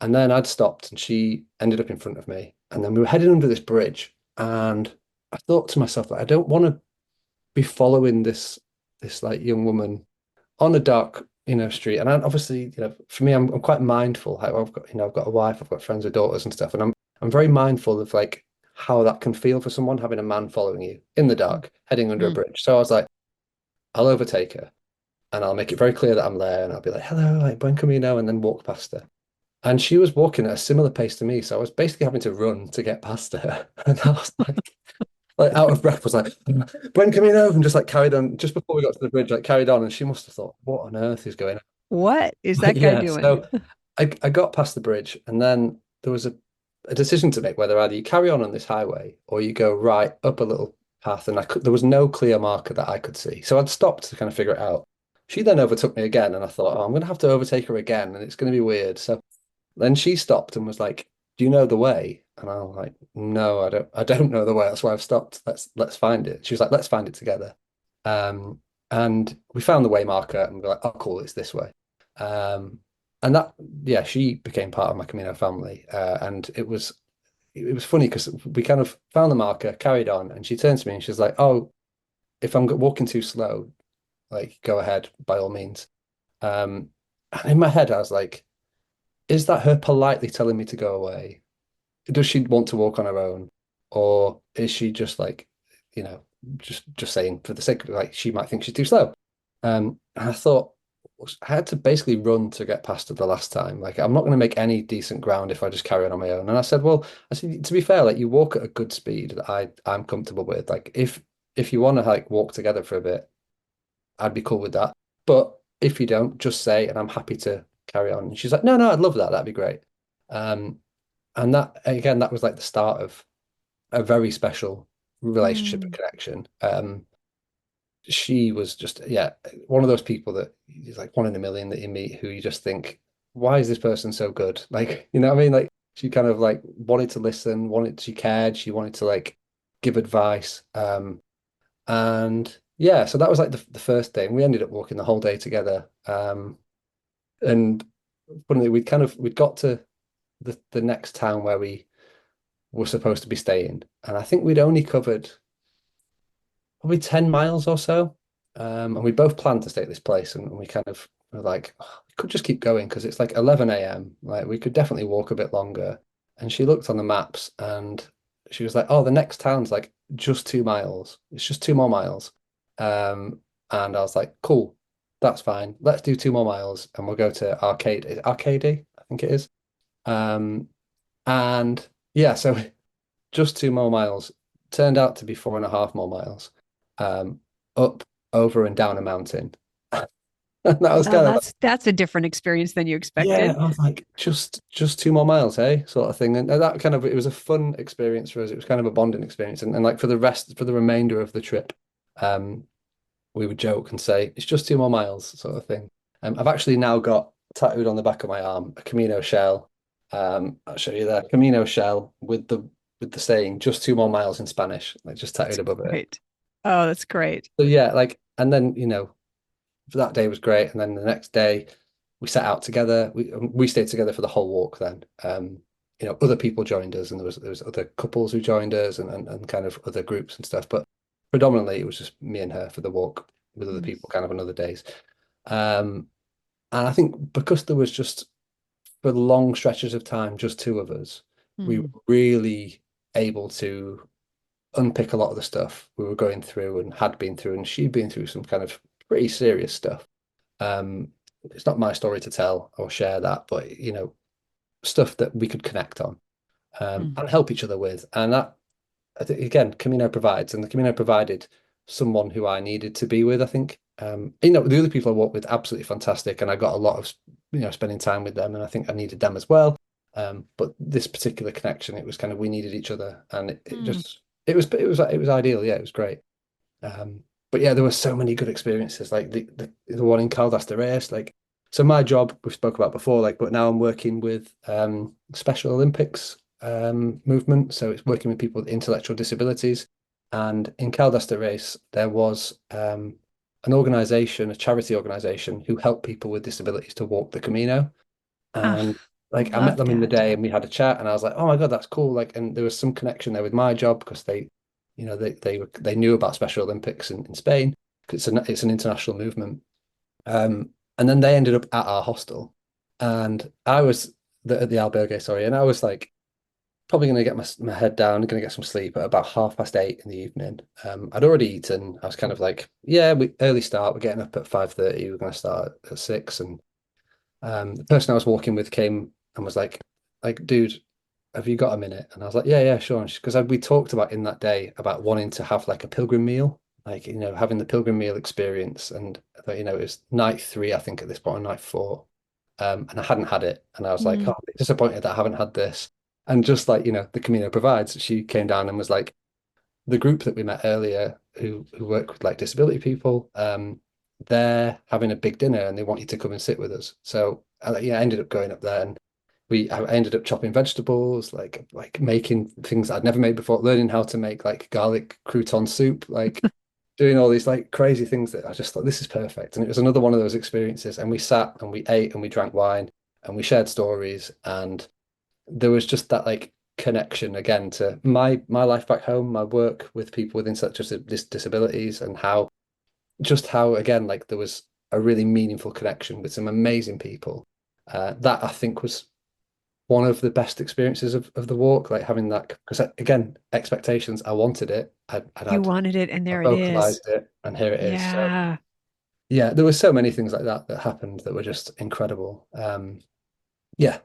And then I'd stopped and she ended up in front of me. And then we were heading under this bridge. And I thought to myself that I don't want to be following this like young woman on a dark, street. And obviously, for me, I'm quite mindful. I've got a wife, I've got friends with daughters and stuff. And I'm very mindful of like how that can feel for someone having a man following you in the dark, heading under a mm. bridge. So I was like, I'll overtake her and I'll make it very clear that I'm there and I'll be like, hello, like, buen camino, and then walk past her. And she was walking at a similar pace to me. So I was basically having to run to get past her. And I was like out of breath, was like, buen camino, and just like carried on just before we got to the bridge, like carried on. And she must have thought, what on earth is going on? What is But that guy yeah, doing? so I got past the bridge and then there was a decision to make whether either you carry on this highway or you go right up a little path. And there was no clear marker that I could see. So I'd stopped to kind of figure it out. She then overtook me again, and I thought, oh, I'm going to have to overtake her again, and it's going to be weird. So then she stopped and was like, "Do you know the way?" And I was like, "No, I don't. I don't know the way. That's why I've stopped. Let's find it." She was like, "Let's find it together." And we found the way marker, and we were like, "Oh, cool, it's this way." Um, and that, yeah, she became part of my Camino family, and it was funny because we kind of found the marker, carried on, and she turned to me and she's like, "Oh, if I'm walking too slow, like go ahead by all means." And in my head, I was like, is that her politely telling me to go away? Does she want to walk on her own? Or is she just like you know, just saying for the sake of like she might think she's too slow. And I thought I had to basically run to get past her the last time. Like I'm not going to make any decent ground if I just carry on my own. And I said, well, I said to be fair, like you walk at a good speed that I'm comfortable with. Like if you want to like walk together for a bit, I'd be cool with that. But if you don't, just say, and I'm happy to carry on. And she's like, no, no, I'd love that. That'd be great. Um, and that again, that was like the start of a very special relationship and Mm. connection. She was just, yeah, one of those people that is like one in a million that you meet who you just think, why is this person so good? Like, you know what I mean? Like she kind of like wanted to listen, she cared, she wanted to like give advice. And yeah, so that was like the first day. And we ended up walking the whole day together. And funnily, we'd got to the next town where we were supposed to be staying. And I think we'd only covered probably 10 miles or so. And we both planned to stay at this place, and we kind of were like, "Oh, we could just keep going because it's like 11 a.m. Like we could definitely walk a bit longer." And she looked on the maps and she was like, "Oh, the next town's like just 2 miles. It's just 2 more miles." And I was like, "Cool, that's fine. Let's do 2 more miles and we'll go to Arcady, I think it is." Um, and yeah, so just 2 more miles turned out to be 4.5 more miles, um, up, over, and down a mountain. And that was Oh, kind of like, that's a different experience than you yeah, expected. I was like, just 2 more miles, hey, sort of thing. And that kind of it was a fun experience for us. It was kind of a bonding experience. And like for the remainder of the trip, um, we would joke and say, it's just 2 more miles, sort of thing. I've actually now got tattooed on the back of my arm a Camino shell. I'll show you there. Camino shell with the saying just 2 more miles in Spanish, like just tattooed above it. Great. Oh, that's great. So yeah, like, and then that day was great, and then the next day we set out together. We stayed together for the whole walk. Then, other people joined us, and there was other couples who joined us, and kind of other groups and stuff. But predominantly, it was just me and her for the walk with other Mm. people, kind of on other days. Um, and I think because there was just for long stretches of time, just two of us, we were Mm. really able to unpick a lot of the stuff we were going through and had been through, and she'd been through some kind of pretty serious stuff. Um, it's not my story to tell or share that, but stuff that we could connect on, Mm. and help each other with. And that, I think, again, Camino provides, and the Camino provided someone who I needed to be with, I think. The other people I worked with, absolutely fantastic, and I got a lot of, spending time with them, and I think I needed them as well. But this particular connection, it was kind of we needed each other, and it Mm. just it was ideal. Yeah, it was great. But yeah, there were so many good experiences, like the one in Caldas de Reis. Like, so my job we spoke about before, like, but now I'm working with Special Olympics movement. So it's working with people with intellectual disabilities. And in Caldas de Reis, there was an organization, a charity organization, who helped people with disabilities to walk the Camino. Ah, And like I met love them in the that. day and we had a chat and I was like, oh my God, that's cool. Like, and there was some connection there with my job because they knew about Special Olympics in Spain. It's an international movement. And then they ended up at our hostel, and I was at the albergue, sorry, and I was like probably going to get my head down, going to get some sleep at about 8:30 in the evening. I'd already eaten. I was kind of like, yeah, we early start. We're getting up at 5:30. We're going to start at 6. And the person I was walking with came and was like, dude, have you got a minute? And I was like, yeah, yeah, sure. Because we talked about in that day about wanting to have like a pilgrim meal, like, having the pilgrim meal experience. And I thought, it was night 3, I think, at this point, or night 4. And I hadn't had it. And I was like, oh, Mm. I'm disappointed that I haven't had this. And just like, the Camino provides, she came down and was like, the group that we met earlier who work with like disability people, they're having a big dinner and they want you to come and sit with us. So yeah, I ended up going up there, and I ended up chopping vegetables, like making things I'd never made before, learning how to make like garlic crouton soup, like doing all these like crazy things that I just thought this is perfect. And it was another one of those experiences. And we sat and we ate and we drank wine and we shared stories, and there was just that like connection again to my life back home, my work with people with such disabilities, and how again like there was a really meaningful connection with some amazing people. That I think was one of the best experiences of the walk, like having that, because again, expectations, I wanted it, You wanted it, and I there it is. vocalized it, and here it is. So Yeah. yeah, there were so many things like that that happened that were just incredible. Yeah,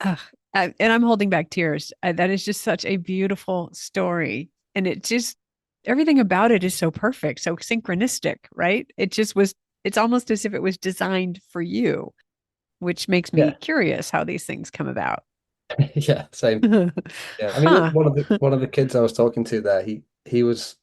Ugh. And I'm holding back tears. That is just such a beautiful story. And it just, everything about it is so perfect, so synchronistic, right? It just was, it's almost as if it was designed for you, which makes me yeah, curious how these things come about. yeah, same. Yeah, I mean, Huh. one of the kids I was talking to there, he was,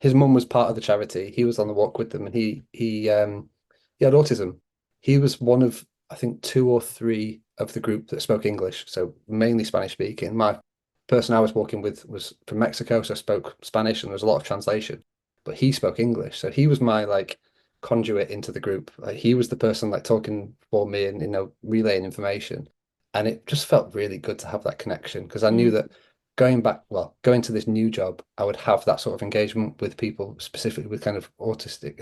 his mum was part of the charity. He was on the walk with them, and he had autism. He was one of, I think, two or three of the group that spoke English, so mainly Spanish speaking. My person I was walking with was from Mexico, so spoke Spanish, and there was a lot of translation. But he spoke English, so he was my like conduit into the group. Like he was the person like talking for me and relaying information. And it just felt really good to have that connection because I knew Mm, that going to this new job, I would have that sort of engagement with people, specifically with kind of autistic,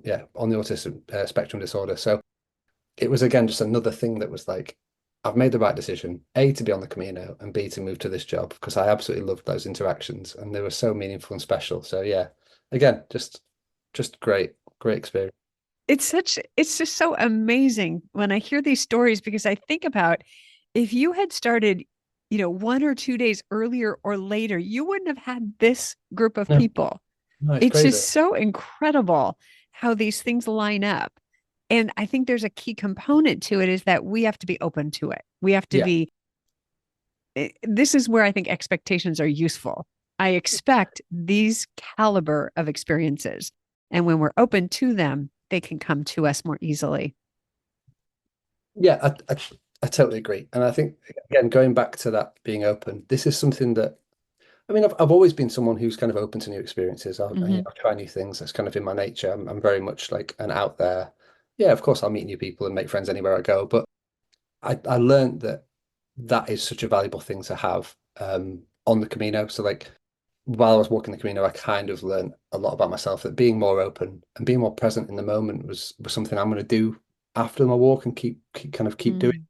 yeah, on the autism spectrum disorder. So it was again just another thing that was like, I've made the right decision, A, to be on the Camino, and B, to move to this job because I absolutely loved those interactions and they were so meaningful and special. So yeah, again, just great experience. it's just so amazing when I hear these stories because I think about if you had started, 1 or 2 days earlier or later, you wouldn't have had this group of No, people. no, it's It's crazy. just so incredible how these things line up. And I think there's a key component to it is that we have to be open to it. We have to Yeah. be, this is where I think expectations are useful. I expect these caliber of experiences. And when we're open to them, they can come to us more easily. Yeah, I totally agree. And I think again, going back to that being open, this is something that I mean, I've always been someone who's kind of open to new experiences. Mm-hmm. I try new things. That's kind of in my nature. I'm very much like an out there. Yeah, of course, I'll meet new people and make friends anywhere I go. But I learned that that is such a valuable thing to have on the Camino. So like while I was walking the Camino, I kind of learned a lot about myself. That being more open and being more present in the moment was something I'm going to do after my walk and keep doing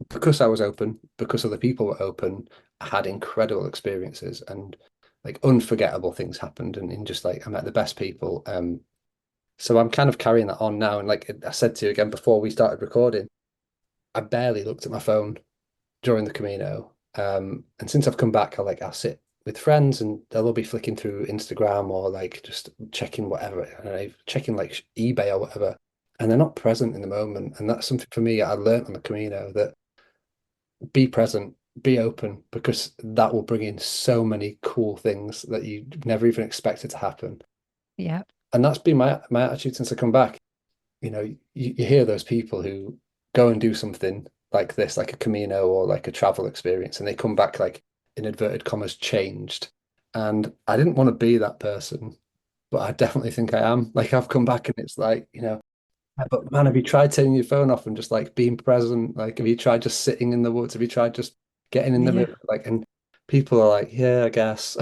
Mm. because I was open, because other people were open, I had incredible experiences and like unforgettable things happened and just like I met the best people. So I'm kind of carrying that on now. And like I said to you again before we started recording, I barely looked at my phone during the Camino. And since I've come back, I'll sit with friends and they'll all be flicking through Instagram or like just checking whatever, I don't know, checking like eBay or whatever. And they're not present in the moment. And that's something for me I learned on the Camino that be present, be open, because that will bring in so many cool things that you never even expected to happen. Yeah. And that's been my attitude since I come back. You hear those people who go and do something like this, like a Camino or like a travel experience, and they come back like in inverted commas changed. And I didn't want to be that person, but I definitely think I am. Like I've come back and it's like, but man, have you tried turning your phone off and just like being present? Like, have you tried just sitting in the woods? Have you tried just getting in the Yeah. river? Like, and people are like, yeah, I guess.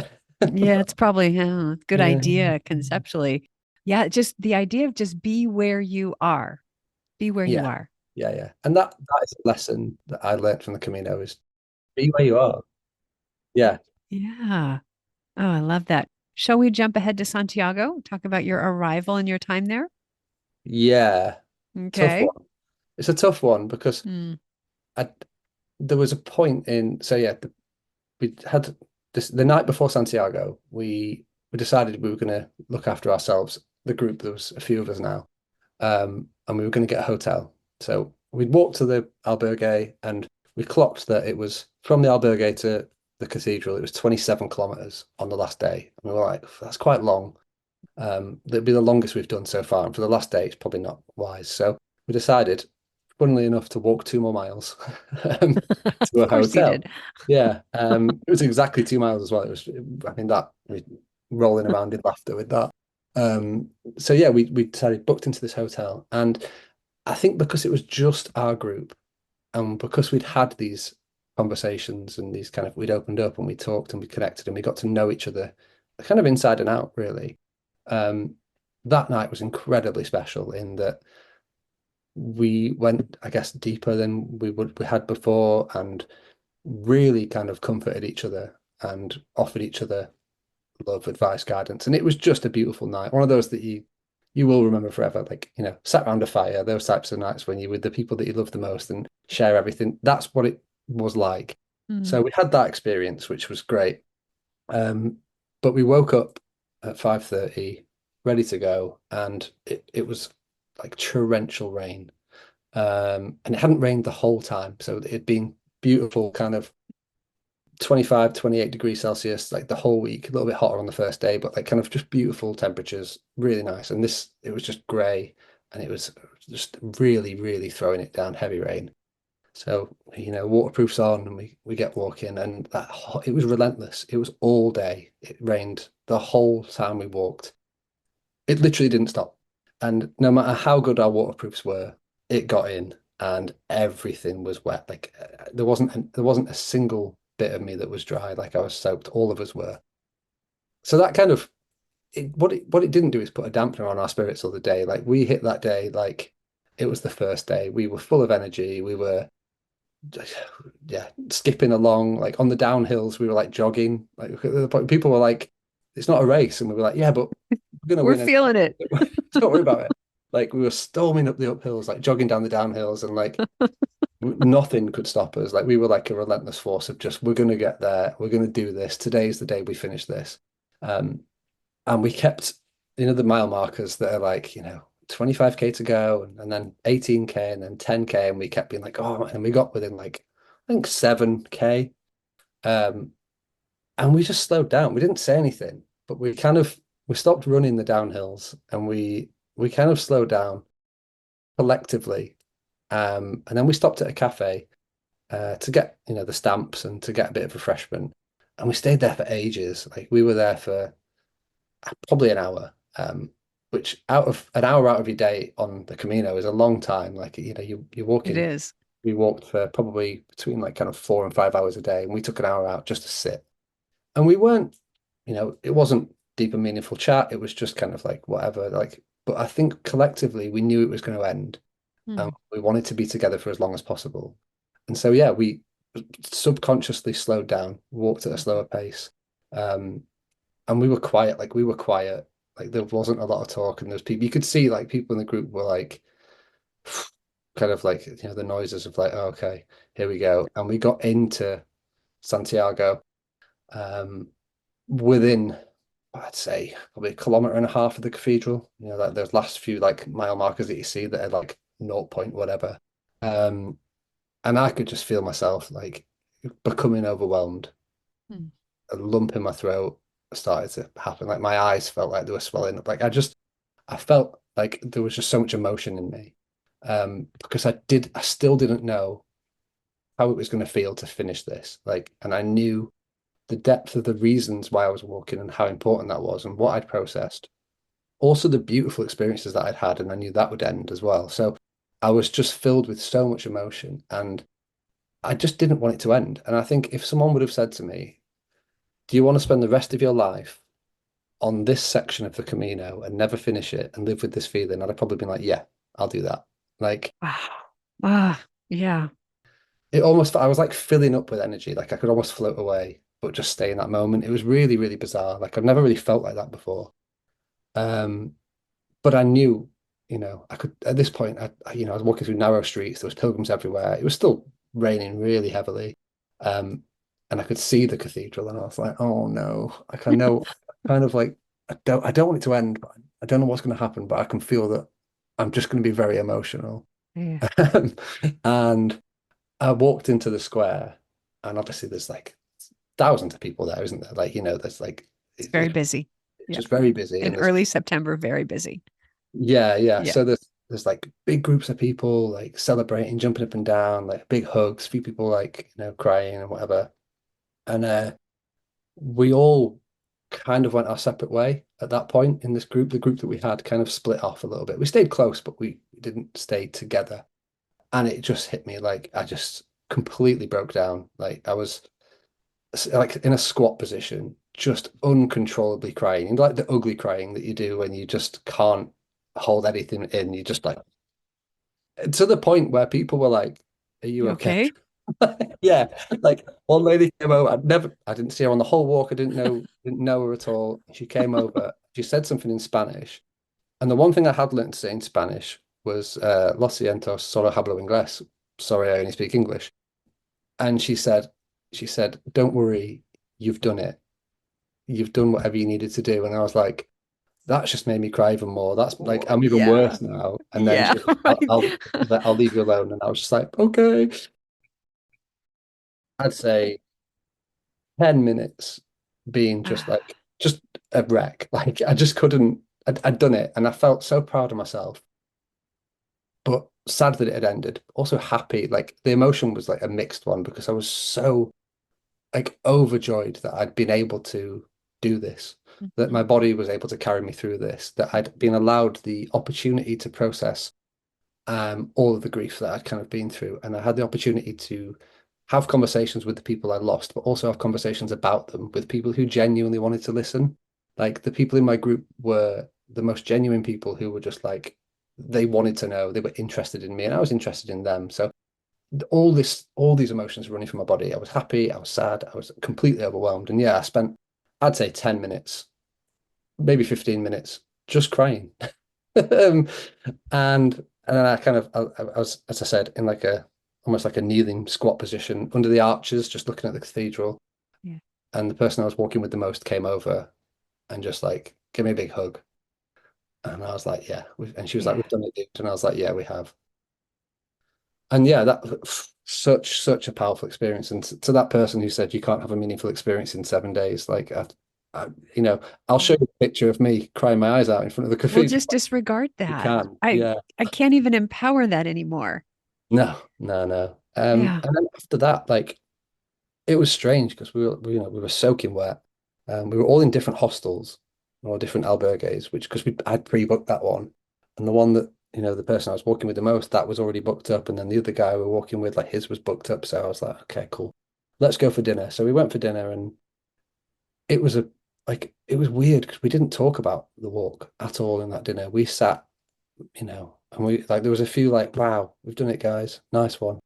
Yeah. It's probably a good Yeah, idea conceptually. Yeah. Just the idea of just be where you are, be where you yeah, are. yeah. And that is a lesson that I learned from the Camino is be where you are. Yeah, Yeah. Oh, I love that. Shall we jump ahead to Santiago? Talk about your arrival and your time there? yeah. Tough Okay. one. It's a tough one because Mm. I there was a point in so yeah, we had this the night before Santiago, we decided we were going to look after ourselves. The group, there was a few of us now. And we were going to get a hotel. So we'd walked to the albergue and we clocked that it was from the albergue to the cathedral, it was 27 kilometers on the last day. And we were like, that's quite long. That'd be the longest we've done so far. And for the last day, it's probably not wise. So we decided, funnily enough, to walk 2 more miles Of to a course you hotel. did. Yeah, it was exactly 2 miles as well. It was, I mean, that rolling around in laughter with that. Um, so yeah, we decided booked into this hotel, and I think because it was just our group, and because we'd had these conversations and these kind of we'd opened up and we talked and we connected and we got to know each other kind of inside and out, really. Um, that night was incredibly special in that we went, I guess, deeper than we had before, and really kind of comforted each other and offered each other love, advice, guidance. And it was just a beautiful night. One of those that you will remember forever. Like, sat around a fire, those types of nights when you're with the people that you love the most and share everything. That's what it was like. Mm. So we had that experience, which was great. Um, but we woke up at 5:30, ready to go, and it was like torrential rain. And it hadn't rained the whole time. So it'd been beautiful, kind of 25, 28 degrees Celsius, like the whole week, a little bit hotter on the first day, but like kind of just beautiful temperatures, really nice. And it was just grey and it was just really, really throwing it down, heavy rain. So, waterproof's on and we get walking and it was relentless. It was all day. It rained the whole time we walked. It literally didn't stop. And no matter how good our waterproofs were, it got in and everything was wet. Like there wasn't a single bit of me that was dry. Like I was soaked. All of us were. So that kind of what it didn't do is put a dampener on our spirits all the day. Like we hit that day like it was the first day. We were full of energy. We were yeah, skipping along like on the downhills. We were like jogging. Like people were like, "It's not a race," and we were like, "Yeah, but we're gonna We're win." feeling it. Don't worry about it. Like we were storming up the uphills, like jogging down the downhills, and like nothing could stop us. Like we were like a relentless force of just we're gonna get there. We're gonna do this. Today's the day we finish this. Um, and we kept, the mile markers that are like, 25K to go and then 18K and then 10K. And we kept being like, oh, and we got within like, I think 7K. Um, and we just slowed down. We didn't say anything, but we stopped running the downhills and we kind of slowed down collectively. And then we stopped at a cafe to get, the stamps and to get a bit of refreshment. And we stayed there for ages. Like we were there for probably an hour, which out of an hour out of your day on the Camino is a long time. Like, you're It walking. is. We walked for probably between like kind of 4 and 5 hours a day, and we took an hour out just to sit. And we weren't, it wasn't deep and meaningful chat. It was just kind of like whatever. Like, but I think collectively we knew it was going to end, and Mm. we wanted to be together for as long as possible. And so yeah, we subconsciously slowed down, walked at a slower pace. Um, and we were quiet, like we were quiet. Like there wasn't a lot of talk, and there's people you could see like people in the group were like kind of like the noises of like, oh, okay, here we go. And we got into Santiago within I'd say probably a kilometer and a half of the cathedral. Like those last few like mile markers that you see that are like 0 point whatever. Um, and I could just feel myself like becoming overwhelmed. Mm. A lump in my throat started to happen. Like my eyes felt like they were swelling up. Like I felt like there was just so much emotion in me. Because I still didn't know how it was going to feel to finish this. Like, and I knew the depth of the reasons why I was walking and how important that was and what I'd processed. Also the beautiful experiences that I'd had, and I knew that would end as well. So I was just filled with so much emotion and I just didn't want it to end. And I think if someone would have said to me, do you want to spend the rest of your life on this section of the Camino and never finish it and live with this feeling? I'd have probably been like, yeah, I'll do that. Like Wow. Ah, yeah. I was like filling up with energy. Like I could almost float away, but just stay in that moment. It was really, really bizarre. Like I've never really felt like that before. Um, but I knew, I could, at this point, I was walking through narrow streets. There was pilgrims everywhere. It was still raining really heavily. Um, and I could see the cathedral and I was like, oh no, like I know kind of like, I don't want it to end, but I don't know what's going to happen, but I can feel that I'm just going to be very emotional. Yeah. And I walked into the square and obviously there's like thousands of people there, isn't there? Like, there's like, It's very it's busy. Yeah. just very busy In and there's early September, very busy. yeah, yeah. Yeah. So there's like big groups of people like celebrating, jumping up and down, like big hugs, few people like, crying and whatever. And we all kind of went our separate way at that point in this group. The group that we had kind of split off a little bit. We stayed close, but we didn't stay together. And it just hit me like I just completely broke down. Like I was like in a squat position, just uncontrollably crying, like the ugly crying that you do when you just can't hold anything in. You just like to the point where people were like, "Are you You okay?" okay? Yeah, like one lady came over. I didn't see her on the whole walk. I didn't know her at all. She came over. She said something in Spanish, and the one thing I had learned to say in Spanish was "Lo siento, solo hablo inglés." Sorry, I only speak English. And she said, "Don't worry, you've done it. You've done whatever you needed to do." And I was like, that's just made me cry even more. That's like Whoa, I'm even yeah. worse now. And then Yeah. she was like, I'll leave you alone. And I was just like, okay. I'd say 10 minutes being just a wreck. Like I just couldn't. I'd done it, and I felt so proud of myself, but sad that it had ended. Also happy. Like the emotion was like a mixed one because I was so like overjoyed that I'd been able to do this, that my Mhm. body was able to carry me through this, that I'd been allowed the opportunity to process all of the grief that I'd kind of been through. And I had the opportunity to have conversations with the people I lost, but also have conversations about them with people who genuinely wanted to listen. Like the people in my group were the most genuine people who were just like, they wanted to know, they were interested in me, and I was interested in them. So all these emotions were running through my body. I was happy, I was sad, I was completely overwhelmed. And yeah, I spent, I'd say 10 minutes, maybe 15 minutes just crying. Um, and then I kind of I was, as I said, in like a almost like a kneeling squat position under the arches, just looking at the cathedral. Yeah. And the person I was walking with the most came over and just like give me a big hug. And I was like, yeah. And she was like, Yeah. we've done it, dude. And I was like, yeah, we have. And yeah, that such a powerful experience. And to that person who said you can't have a meaningful experience in 7 days, like I you know, I'll show Yeah. you a picture of me crying my eyes out in front of the We'll cathedral. just disregard You that. can, I yeah. I can't even empower that anymore. No, no, no. Yeah. And then after that, like it was strange because we were soaking wet. We were all in different hostels or different albergues, which because we I'd pre-booked that one, and the one that the person I was walking with the most, that was already booked up, and then the other guy we were walking with, like his was booked up. So I was like, okay, cool, let's go for dinner. So we went for dinner, and it was it was weird because we didn't talk about the walk at all in that dinner. We sat, and we like there was a few like, wow, we've done it, guys, nice one,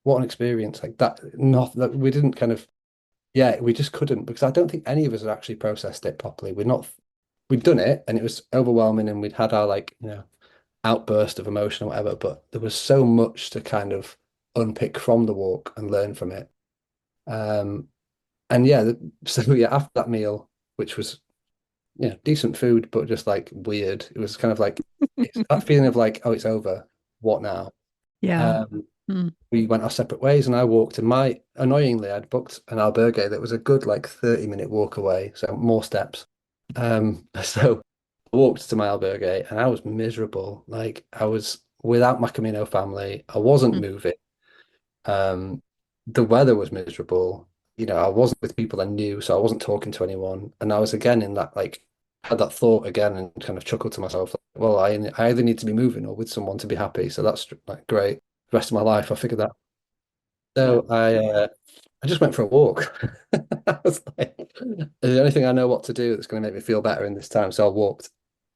what an experience, like that. Not that we didn't kind of yeah, we just couldn't because I don't think any of us had actually processed it properly. We'd done it and it was overwhelming and we'd had our like, outburst of emotion or whatever, but there was so much to kind of unpick from the walk and learn from it. Um, and yeah, so yeah, after that meal, which was, decent food, but just like weird, it was kind of like it's that feeling of like, oh, it's over. What now? Yeah. Um, Hmm. we went our separate ways and I walked and annoyingly I'd booked an albergue that was a good like 30-minute walk away, so more steps. So I walked to my albergue and I was miserable. Like I was without my Camino family. I wasn't Hmm. moving. Um, the weather was miserable. I wasn't with people I knew, so I wasn't talking to anyone. And I was again in that like had that thought again and kind of chuckled to myself, like, well, I either need to be moving or with someone to be happy. So that's like great. The rest of my life, I figured that. So I just went for a walk. I was like, the only thing I know what to do that's going to make me feel better in this time. So I walked,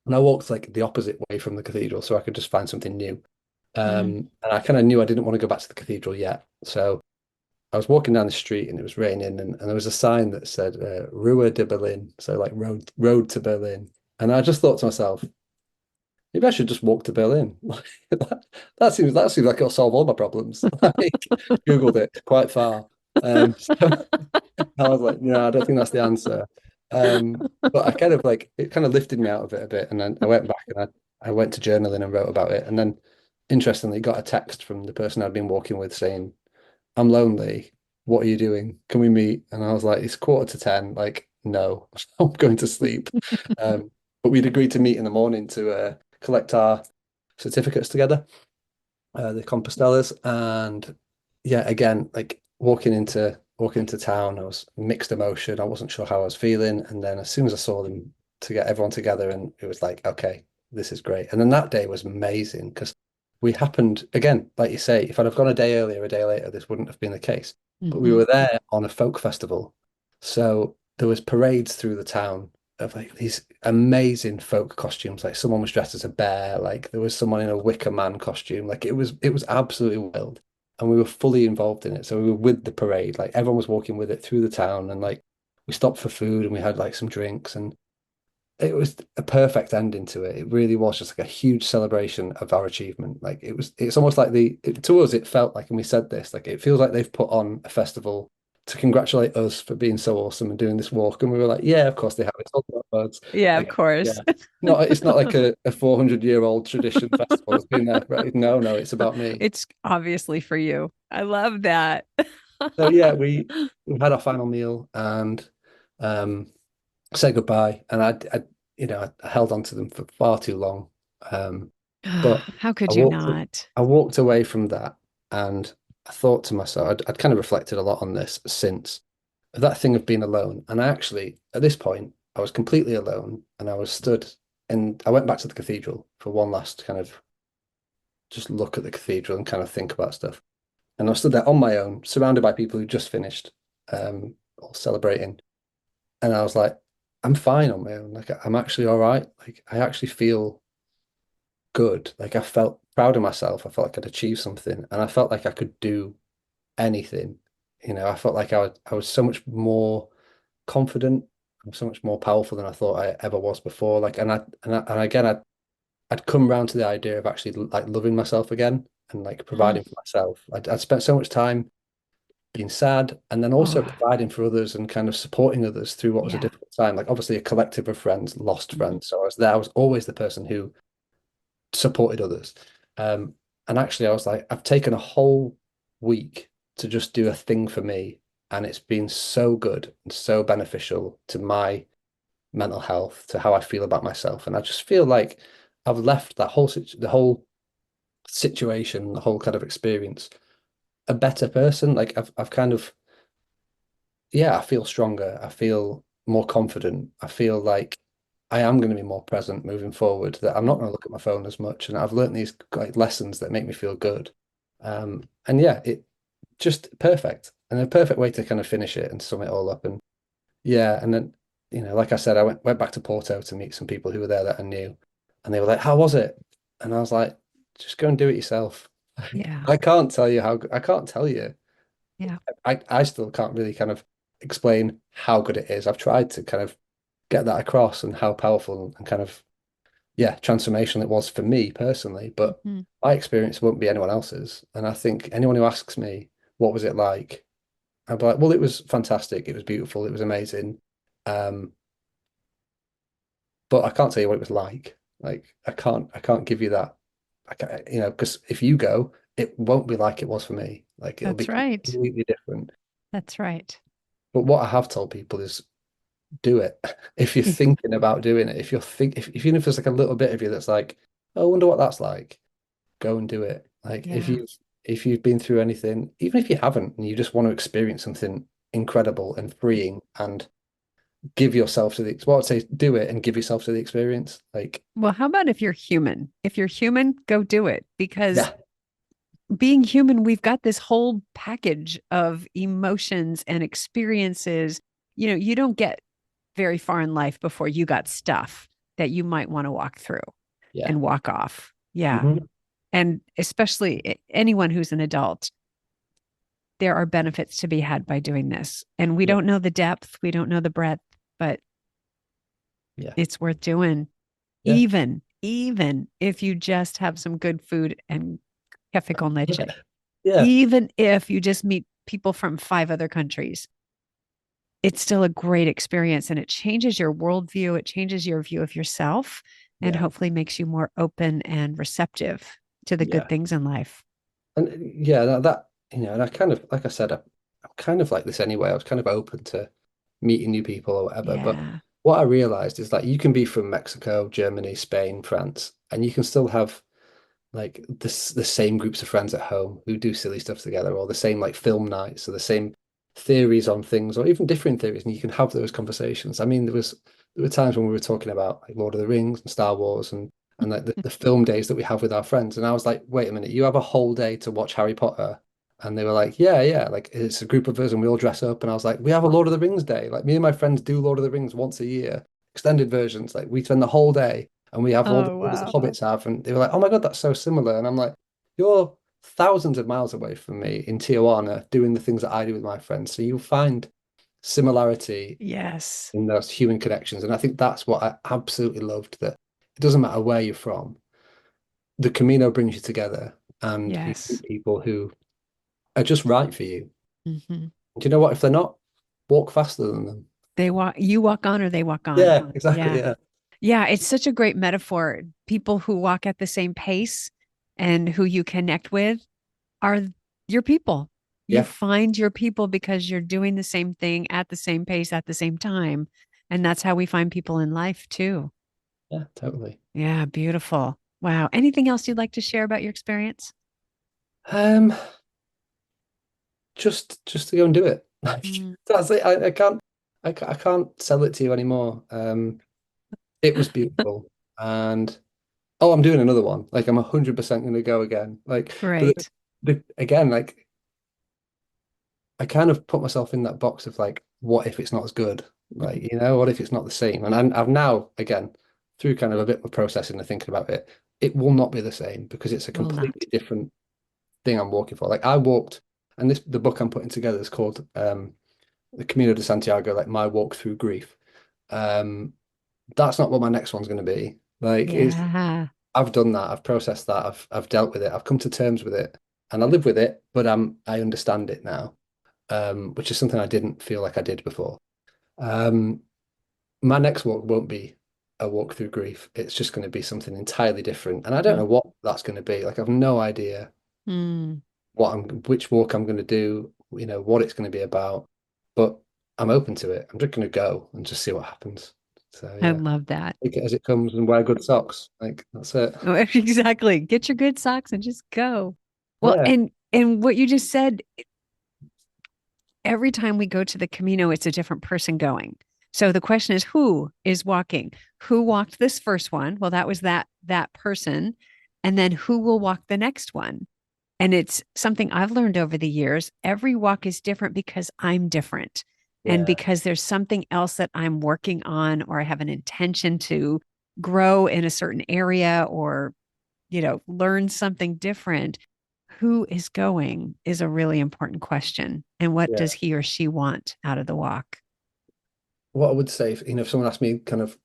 and I walked like the opposite way from the cathedral, so I could just find something new. Hmm. And I kind of knew I didn't want to go back to the cathedral yet. So I was walking down the street, and it was raining, and there was a sign that said Rua de Berlin, so like road to Berlin. And I just thought to myself, maybe I should just walk to Berlin. That seems like it'll solve all my problems. Like Googled it quite far. So I was like, no, I don't think that's the answer. But I kind of like it kind of lifted me out of it a bit, and then I went back and I went to journaling and wrote about it. And then interestingly, got a text from the person I'd been walking with saying, "I'm lonely. What are you doing? Can we meet?" And I was like, "It's 9:45. Like, no, I'm going to sleep." But we'd agreed to meet in the morning to collect our certificates together, the Compostellas, and yeah, again, like walking into town, I was mixed emotion. I wasn't sure how I was feeling, and then as soon as I saw them to get everyone together, and it was like, okay, this is great. And then that day was amazing because we happened again, like you say, if I'd have gone a day earlier, a day later, this wouldn't have been the case. But we Hmm. were there on a folk festival, so there was parades through the town. of like these amazing folk costumes. Like someone was dressed as a bear, like there was someone in a Wicker Man costume. Like it was absolutely wild. And we were fully involved in it. So we were with the parade. Like everyone was walking with it through the town and like we stopped for food and we had like some drinks and it was a perfect ending to it. It really was just like a huge celebration of our achievement. Like it's almost like to us, it felt like, and we said this, like it feels like they've put on a festival to congratulate us for being so awesome and doing this walk. And we were like, yeah, of course they have. It's all about birds. Yeah, of Like, course. yeah. No, it's not like a 400-year-old tradition festival. It's been there, right? No, no, it's about me. It's obviously for you. I love that. So yeah, we had our final meal and um said goodbye. And I held on to them for far too long. But How I could you walked not? I walked away from that and I thought to myself, I'd kind of reflected a lot on this since that thing of being alone. And I actually, at this point, I was completely alone and I was stood and I went back to the cathedral for one last kind of just look at the cathedral and kind of think about stuff. And I stood there on my own, surrounded by people who just finished all celebrating. And I was like, I'm fine on my own. Like I'm actually all right. Like I actually feel good. Like I felt proud of myself. I felt like I'd achieved something, and I felt like I could do anything. I felt like I was so much more confident. I'm so much more powerful than I thought I ever was before. Like, and again, I'd come round to the idea of actually like loving myself again and like Mm. providing for myself. I'd spent so much time being sad and then also Oh, providing for others and kind of supporting others through what was a yeah. difficult time. Like obviously a collective of friends lost Mhm. friends. So I was there. I was always the person who supported others. Um, and actually I was like, I've taken a whole week to just do a thing for me. And it's been so good and so beneficial to my mental health, to how I feel about myself. And I just feel like I've left the whole situation, the whole kind of experience, a better person. Like I've kind of yeah, I feel stronger. I feel more confident. I feel like I am going to be more present moving forward, that I'm not going to look at my phone as much. And I've learned these like lessons that make me feel good. And yeah, it just perfect and a perfect way to kind of finish it and sum it all up. And yeah, and then, like I said, I went back to Porto to meet some people who were there that I knew. And they were like, how was it? And I was like, just go and do it yourself. Yeah. I can't tell you. Yeah. I still can't really kind of explain how good it is. I've tried to kind of get that across and how powerful and kind of, yeah, transformational it was for me personally. But Mhm. my experience won't be anyone else's. And I think anyone who asks me, what was it like? I'd be like, well, it was fantastic. It was beautiful. It was amazing. Um, but I can't tell you what it was like. Like I can't give you that. I can't, because if you go, it won't be like it was for me. Like it'll be That's right. completely different. That's right. But what I have told people is do it. If you're thinking about doing it, if even if there's like a little bit of you that's like, oh, I wonder what that's like, go and do it. Like Yeah. if you've been through anything, even if you haven't, and you just want to experience something incredible and freeing and give yourself to the well, I'd say do it and give yourself to the experience. Like, Well, how about if you're human? If you're human, go do it because yeah, being human, we've got this whole package of emotions and experiences. You don't get very far in life before you got stuff that you might want to walk through yeah. and walk off. Yeah. Hmm. And especially anyone who's an adult, there are benefits to be had by doing this. And we Yeah, don't know the depth, we don't know the breadth, but yeah, it's worth doing. yeah. Even if you just have some good food and cafe con leche, Yeah, even if you just meet people from 5 other countries, it's still a great experience and it changes your worldview. It changes your view of yourself and yeah, hopefully makes you more open and receptive to the good yeah. things in life. And yeah, and I kind of, like I said, I'm kind of like this anyway. I was kind of open to meeting new people or whatever. But Yeah. what I realized is like you can be from Mexico, Germany, Spain, France, and you can still have like the same groups of friends at home who do silly stuff together, or the same like film nights, or the same theories on things, or even different theories, and you can have those conversations. I mean, there were times when we were talking about like Lord of the Rings and Star Wars and like the film days that we have with our friends. And I was like, wait a minute, you have a whole day to watch Harry Potter. And they were like, yeah, yeah, like it's a group of us and we all dress up. And I was like, we have a Lord of the Rings day. Like me and my friends do Lord of the Rings once a year extended versions. Like we spend the whole day and we have all the Oh, things the wow. hobbits have. And they were like, oh my God, that's so similar. And I'm like, you're thousands of miles away from me in Tijuana doing the things that I do with my friends. So you'll find similarity Yes. in those human connections. And I think that's what I absolutely loved, that it doesn't matter where you're from, the Camino brings you together and you Yes. meet people who are just right for you. Hmm. Do you know what? If they're not, walk faster than them. You walk on or they walk on. Yeah, exactly. Yeah. Yeah. Yeah. It's such a great metaphor. People who walk at the same pace and who you connect with are your people. You Yeah. find your people because you're doing the same thing at the same pace at the same time. And that's how we find people in life too. Yeah, totally. Yeah. Beautiful. Wow. Anything else you'd like to share about your experience? Um, just to go and do it. Like, Mm. that's it. I can't sell it to you anymore. It was beautiful. And oh, I'm doing another one. Like I'm 100% going to go again. Like, but Great. again, like I kind of put myself in that box of like, what if it's not as good? Like, what if it's not the same? And I've now, again, through kind of a bit of processing and thinking about it, it will not be the same because it's a Will completely not. different thing I'm walking for. Like I walked, and the book I'm putting together is called The Camino de Santiago, like my walk through grief. Um, that's not what my next one's going to be. Like it's Yeah. I've done that, I've processed that, I've dealt with it, I've come to terms with it, and I live with it, but I understand it now, which is something I didn't feel like I did before. Um, my next walk won't be a walk through grief. It's just going to be something entirely different, and I don't know what that's going to be. Like I've no idea Mm. which walk I'm going to do, what it's going to be about, but I'm open to it. I'm just going to go and just see what happens. So I yeah, love that. take it as it comes and wear good socks. Like that's it. Oh, exactly. Get your good socks and just go. Well, Yeah, and what you just said, every time we go to the Camino, it's a different person going. So the question is, who is walking? Who walked this first one? Well, that was that person. And then who will walk the next one? And it's something I've learned over the years. Every walk is different because I'm different. And yeah, because there's something else that I'm working on, or I have an intention to grow in a certain area, or learn something different. Who is going is a really important question. And what yeah. does he or she want out of the walk? What I would say, if someone asked me kind of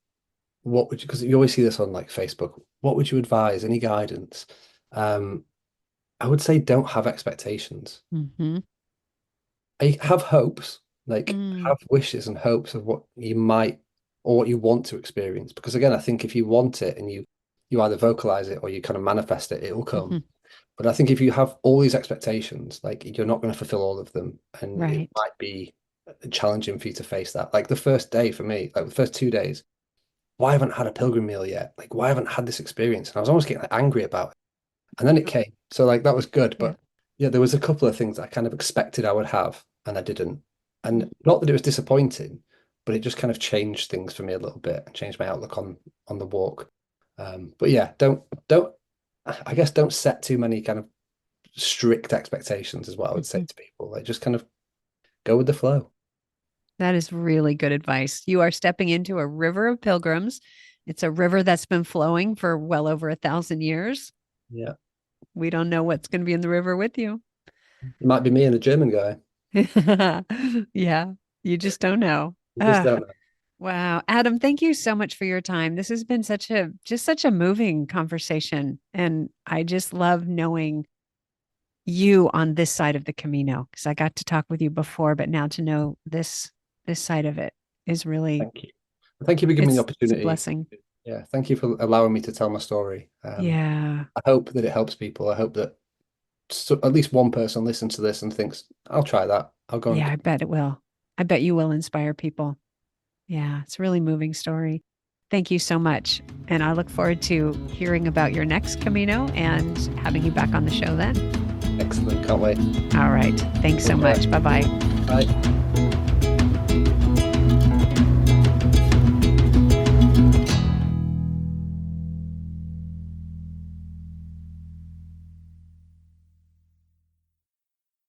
what would you, because you always see this on like Facebook, what would you advise? Any guidance? Um, I would say don't have expectations. Mm-hmm. I have hopes, like Mm, have wishes and hopes of what you might or what you want to experience. Because again, I think if you want it and you either vocalize it or you kind of manifest it, it will come. hmm. But I think if you have all these expectations, like you're not going to fulfill all of them, and it Right. might be challenging for you to face that. Like the first day for me, like the first 2 days, why haven't I had a pilgrim meal yet? Like why haven't I had this experience? And I was almost getting like, angry about it. And then it came. So like that was good. Yeah. But yeah, there was a couple of things I kind of expected I would have and I didn't. Mm. And not that it was disappointing, but it just kind of changed things for me a little bit and changed my outlook on the walk. But yeah, don't I guess don't set too many kind of strict expectations is what I would say Mhm. to people. Like just kind of go with the flow. That is really good advice. You are stepping into a river of pilgrims. It's a river that's been flowing for well over 1,000 years. Yeah. We don't know what's going to be in the river with you. It might be me and a German guy. Yeah, you just don't know. You just don't know. Wow. Adam, thank you so much for your time. This has been such a moving conversation. And I just love knowing you on this side of the Camino, because I got to talk with you before, but now to know this side of it is really, Thank you. Thank you for giving me the it's a opportunity. blessing. Yeah, thank you for allowing me to tell my story. Yeah. I hope that it helps people. I hope that at least one person listens to this and thinks, I'll try that. I'll go Yeah, and I bet it will. I bet you will inspire people. Yeah, it's a really moving story. Thank you so much. And I look forward to hearing about your next Camino and having you back on the show then. excellent. Can't wait. All right. Thanks so much. Bye bye. Bye.